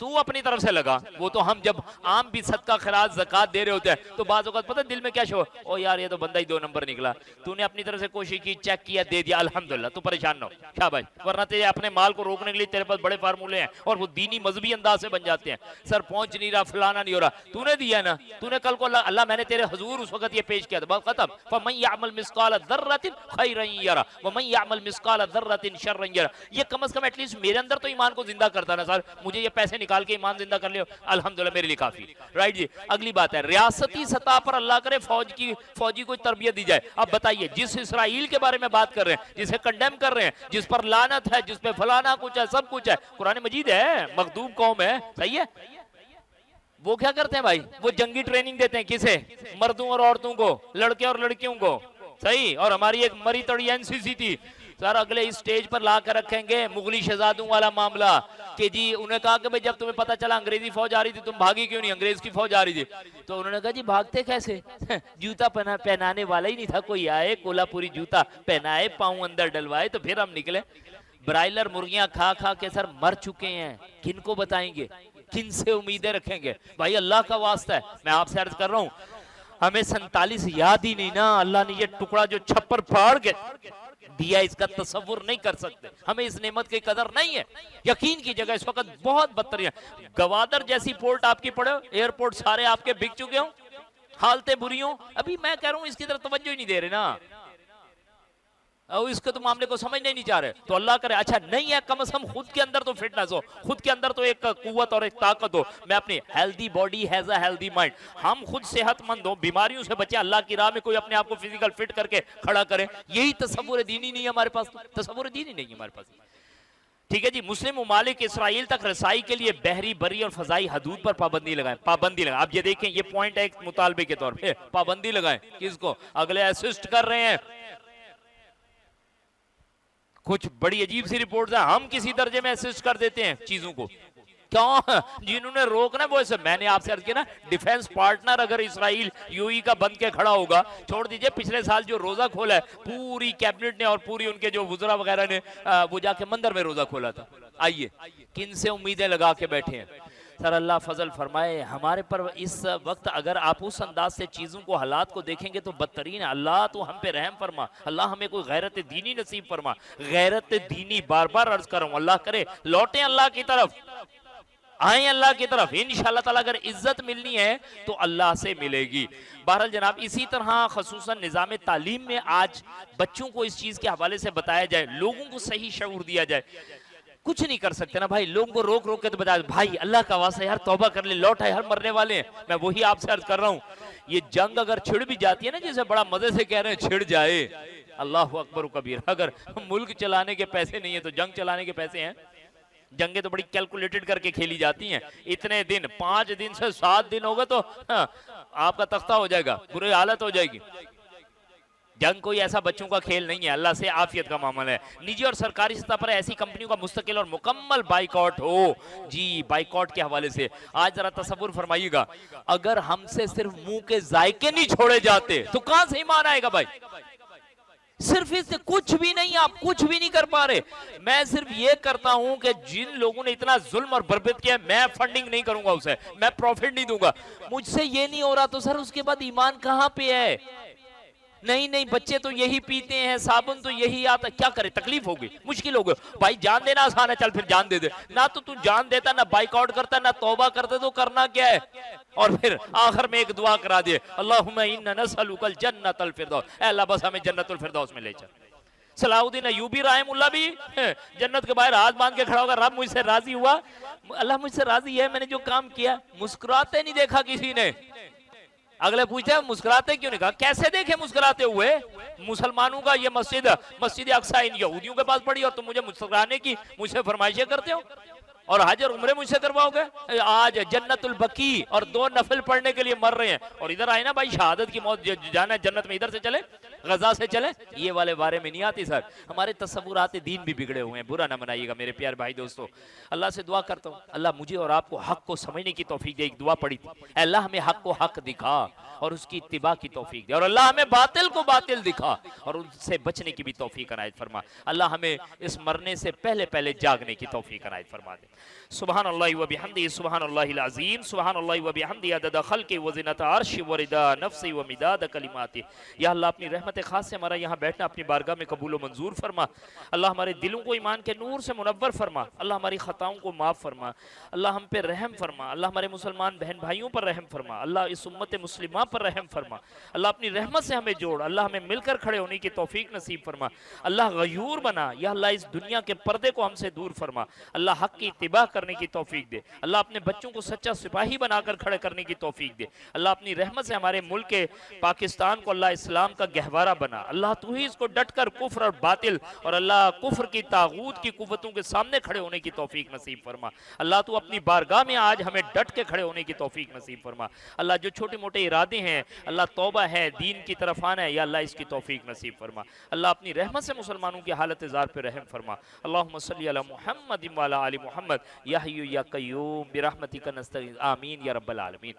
Speaker 1: तू अपनी तरफ से लगा। वो तो हम जब आम भी सदका खैरात ज़कात दे रहे होते हैं तो बाज़ औक़ात पता दिल में क्या शो, ओ यार ये तो बंदा ही 2 नंबर निकला, तूने अपनी तरफ से कोशिश की, चेक किया, दे दिया, अल्हम्दुलिल्लाह, तू परेशान ना हो, शाबाश। वरना तेरे अपने माल को रोकने के लिए तेरे पास बड़े फार्मूले हैं और वो दीनी मजहबी अंदाज से बन जाते हैं। सर पहुंच नहीं रहा, फलाना नहीं हो रहा, तूने दिया ना, तूने कल को अल्लाह मैंने तेरे हुजूर उस वक्त ये पेश किया था, बस खत्म। फमन यअमल मिस्काल ज़र्रतिन खैरन यरा वमन यअमल मिस्काल ज़र्रतिन शर्रन यरा। ये कम से कम एटलीस्ट मेरे अंदर तो ईमान को जिंदा करता ना सर, मुझे ये पैसे निकाल के ईमान जिंदा कर लियो, अल्हम्दुलिल्लाह मेरे लिए काफी। राइट जी। अगली बात है, रियासती सतह पर अल्लाह करे फौजी को तरबियत दी जाए। अब बताइए, जिस इसराइल के बारे में बात कर रहे हैं, जिसे कंडेम कर रहे हैं, जिस पर लानत है, जिस पे फलाना कुछ है, सब कुछ है, कुरान मजीद है, मखदूम कौम है, सही है, वो क्या करते हैं भाई, वो जंगी ट्रेनिंग देते हैं, किसे, मर्दों और औरतों को, लड़के और लड़कियों को, सही। और हमारी एक मरी तड़ी एनसीसी थी सर, अगले इस स्टेज पर ला कर रखेंगे मुगली शहजादों वाला मामला कि जी उन्हें कहा कि भाई जब तुम्हें पता चला अंग्रेजी फौज आ रही थी तुम भागी क्यों नहीं, अंग्रेज की फौज आ रही थी, तो उन्होंने कहा जी भागते कैसे, जूता पहनाने वाला ही नहीं था कोई, आए कोल्हापुरी जूता पहनाए, पाँव अंदर डलवाए, तो फिर हम निकले। ब्रायलर मुर्गियां खा खा के सर मर चुके हैं, किन को बताएंगे, किन से उम्मीदें रखेंगे भाई, अल्लाह का वास्ता है, मैं आपसे अर्ज कर रहा हूं, हमें 47 याद ही नहीं ना, अल्लाह ने ये टुकड़ा जो छप्पर फाड़ के दिया इसका तसव्वुर नहीं कर सकते, हमें इस नेमत की कदर नहीं है। यकीन की जगह इस वक्त बहुत बदतरीन है, गवादर जैसी पोर्ट आपकी पड़े, एयरपोर्ट सारे आपके बिक चुके हो, हालतें बुरी हो, अभी मैं कह रहा हूं इसकी तरफ तवज्जो ही नहीं दे रहे ना, और इसके तो मामले को समझने नहीं चाह रहे, तो अल्लाह करे अच्छा नहीं है, कम से कम खुद के अंदर तो फिटनेस हो, खुद के अंदर तो एक कुव्वत और एक ताकत हो, मैं अपनी healthy body has a healthy mind, हम खुद सेहतमंद हो, बीमारियों से बचे, अल्लाह की राह में कोई अपने आप को फिजिकल फिट करके खड़ा करे, यही तसव्वुर दीनी नहीं है हमारे पास, तसव्वुर दीनी नहीं है हमारे पास। ठीक है जी। मुस्लिम ममालिक इसराइल तक रसाई के लिए बहरी, बरी और फजाई हदूद पर पाबंदी लगाएं, पाबंदी लगाएं। अब ये देखें, ये पॉइंट है एक मुतालबे के तौर पे, पाबंदी लगाएं किसको, अगले असिस्ट कर रहे हैं, कुछ बड़ी अजीब सी रिपोर्ट्स है, हम किसी दर्जे में असिस्ट कर देते हैं चीजों को, क्यों, जिन्होंने रोकना वो ऐसे, मैंने आपसे अर्ज किया ना, डिफेंस पार्टनर अगर इसराइल यूएई का बन के खड़ा होगा, छोड़ दीजिए पिछले साल जो रोजा खोला है पूरी कैबिनेट ने और पूरी उनके जो वुज़रा वगैरह ने वो जाके मंदिर में रोजा खोला था, आइए किन से उम्मीदें लगा के बैठे हैं। सर अल्लाह फजल फरमाए हमारे पर इस वक्त, अगर आप उस अंदाज से चीज़ों को, हालात को देखेंगे तो बदतरीन है। अल्लाह तो हम पे रहम फरमा, अल्लाह हमें कोई गैरत दीनी नसीब फरमा, गैरत दीनी, बार बार अर्ज कर रहा हूं, अल्लाह करे लौटे अल्लाह की तरफ, आए अल्लाह की तरफ, इंशाअल्लाह ताला अगर इज्जत मिलनी है तो अल्लाह से मिलेगी। बहरहाल जनाब, इसी तरह खसूसन निज़ाम तालीम में आज बच्चों को इस चीज़ के हवाले से बताया जाए, लोगों को सही शऊर दिया जाए। कुछ नहीं कर सकते ना भाई, लोगों को रोक रोक के तो बता, भाई अल्लाह का वास्ता यार तौबा कर ले, लौट है, हर मरने वाले हैं। मैं वही आपसे अर्ज कर रहा हूँ, ये जंग अगर छिड़ भी जाती है ना, जैसे बड़ा मजे से कह रहे हैं छिड़ जाए, अल्लाह अकबर कबीर, अगर मुल्क चलाने के पैसे नहीं है तो जंग चलाने के पैसे हैं। जंगे तो बड़ी कैलकुलेटेड करके खेली जाती हैं, इतने दिन, 5 दिन से 7 दिन हो गए तो आपका तख्ता हो जाएगा, बुरी हालत हो जाएगी। जंग कोई ऐसा बच्चों का खेल नहीं है, अल्लाह से आफियत का मामला है। निजी और सरकारी सतह पर ऐसी कंपनियों का मुस्तकिल और मुकम्मल बाइकआउट हो जी, बाइकआउट के हवाले से आज जरा तसव्वुर फरमाइएगा, अगर हमसे सिर्फ मुंह के जायके नहीं छोड़े जाते तो कहां से ईमान आएगा भाई, सिर्फ इससे कुछ भी नहीं, आप कुछ भी नहीं कर पा रहे। मैं सिर्फ ये करता हूं कि जिन लोगों ने इतना जुल्म और बर्बाद किया, मैं फंडिंग नहीं करूंगा उसे, मैं प्रॉफिट नहीं दूंगा, मुझसे ये नहीं हो रहा तो सर उसके बाद ईमान कहां पे है, नहीं नहीं, बच्चे तो यही पीते हैं, साबुन तो यही आता, क्या करे, तकलीफ हो गई, मुश्किल हो गई। भाई जान देना आसान है, चल फिर जान दे दे। ना तो तू जान देता, ना बाइकआउट करता, ना तौबा करता, तो करना क्या है? और फिर आखिर में एक दुआ करा दिए, अल्लाहुम्मा इन्ना नसअलुकल जन्नतल फिरदौस, ऐ अल्लाह बस हमें जन्नतुल फिरदौस में ले चल। सलाउद्दीन अय्यूबी रहमुल्लाह भी जन्नत के बाहर हाथ बांध के खड़ा होगा, रब मुझसे राजी हुआ, अल्लाह मुझसे राजी है, मैंने जो काम किया। मुस्कुराते नहीं देखा किसी ने। अगले पूछते हैं मुस्कुराते क्यों नहीं, कहा कैसे देखे मुस्कुराते हुए? मुसलमानों का ये मस्जिद अक्सा इन यहूदियों के पास पड़ी और तुम मुझे मुस्कुराने की मुझसे फरमाइशें करते हो और हज और उम्रे मुझसे करवाओगे। आज जन्नतुल बकी और 2 नफल पढ़ने के लिए मर रहे हैं और इधर आए ना भाई, शहादत की मौत जाना है जन्नत में, इधर से चले, गजा से चले, ये वाले बारे में नहीं आती सर। हमारे तस्वुरात दीन भी बिगड़े हुए हैं, बुरा ना मनाइएगा मेरे प्यारे भाई दोस्तों। अल्लाह से दुआ करता हूँ, अल्लाह मुझे और आपको हक को समझने की तौफीक दे। एक दुआ पड़ी थी, अल्लाह हमें हक को हक दिखा और उसकी इत्तिबा की तौफीक दे, और अल्लाह हमें बातिल को बातिल दिखा और उनसे बचने की भी तौफीक अनायत फरमा। अल्लाह हमें इस मरने से पहले पहले जागने की तौफीक अनायत फरमा दे। सुभान अल्लाह व बिहम्दिही, सुभान अल्लाहिल अज़ीम, सुभान अल्लाह व बिहम्दिही, अदद खल्क़ि व ज़िनत अर्श व रिदा नफ्सी व मिदाद कलिमाति। या अल्लाह अपनी रहमत खास से हमारा यहाँ बैठना अपनी बारगाह में कबूल व मंजूर फरमा। अल्लाह हमारे दिलों को ईमान के नूर से मुनव्वर फरमा। अल्लाह हमारी खताओं को माफ़ फरमा। अल्लाह हम पे रहम फरमा। अल्लाह हमारे मुसलमान बहन भाइयों पर रहम फरमा। अल्लाह इस उम्मत मुस्लिमा पर रहम फरमा। अल्लाह अपनी रहमत से हमें जोड़। अल्लाह हमें मिलकर खड़े होने की तौफीक नसीब फरमा। अल्लाह गयूर बना। या अल्लाह इस दुनिया के पर्दे को हमसे दूर फरमा। अल्लाह हक की इत्तिबा करने की तौफीक दे। अल्लाह अपने बच्चों को सच्चा सिपाही बनाकर खड़े करने की तौफीक दे। अल्लाह अपनी रहमत से हमारे मुल्क के पाकिस्तान को अल्लाह इस्लाम का गहवारा बना। अल्लाह तू ही इसको डटकर कुफ्र और बातिल और अल्लाह कुफ्र की तागूत की कुव्वतों के सामने खड़े होने की तौफीक नसीब फरमा। अल्लाह तू अपनी बारगाह में आज हमें डट के खड़े होने की तौफीक नसीब फरमा। अल्लाह जो छोटे मोटे इरादे हैं, अल्लाह तौबा है, दीन की तरफ आना है, या अल्लाह इसकी तौफीक नसीब फरमा। अल्लाह अपनी रहमत से मुसलमानों की हालत ज़ार पे रहम फरमा। अल्लाहुम्मा सल्ली अला मुहम्मद व अला आलि मुहम्मद या हय्यु या क़य्यूम बिरहमतिका नस्तगीथ, आमीन या रब्बल आलमीन।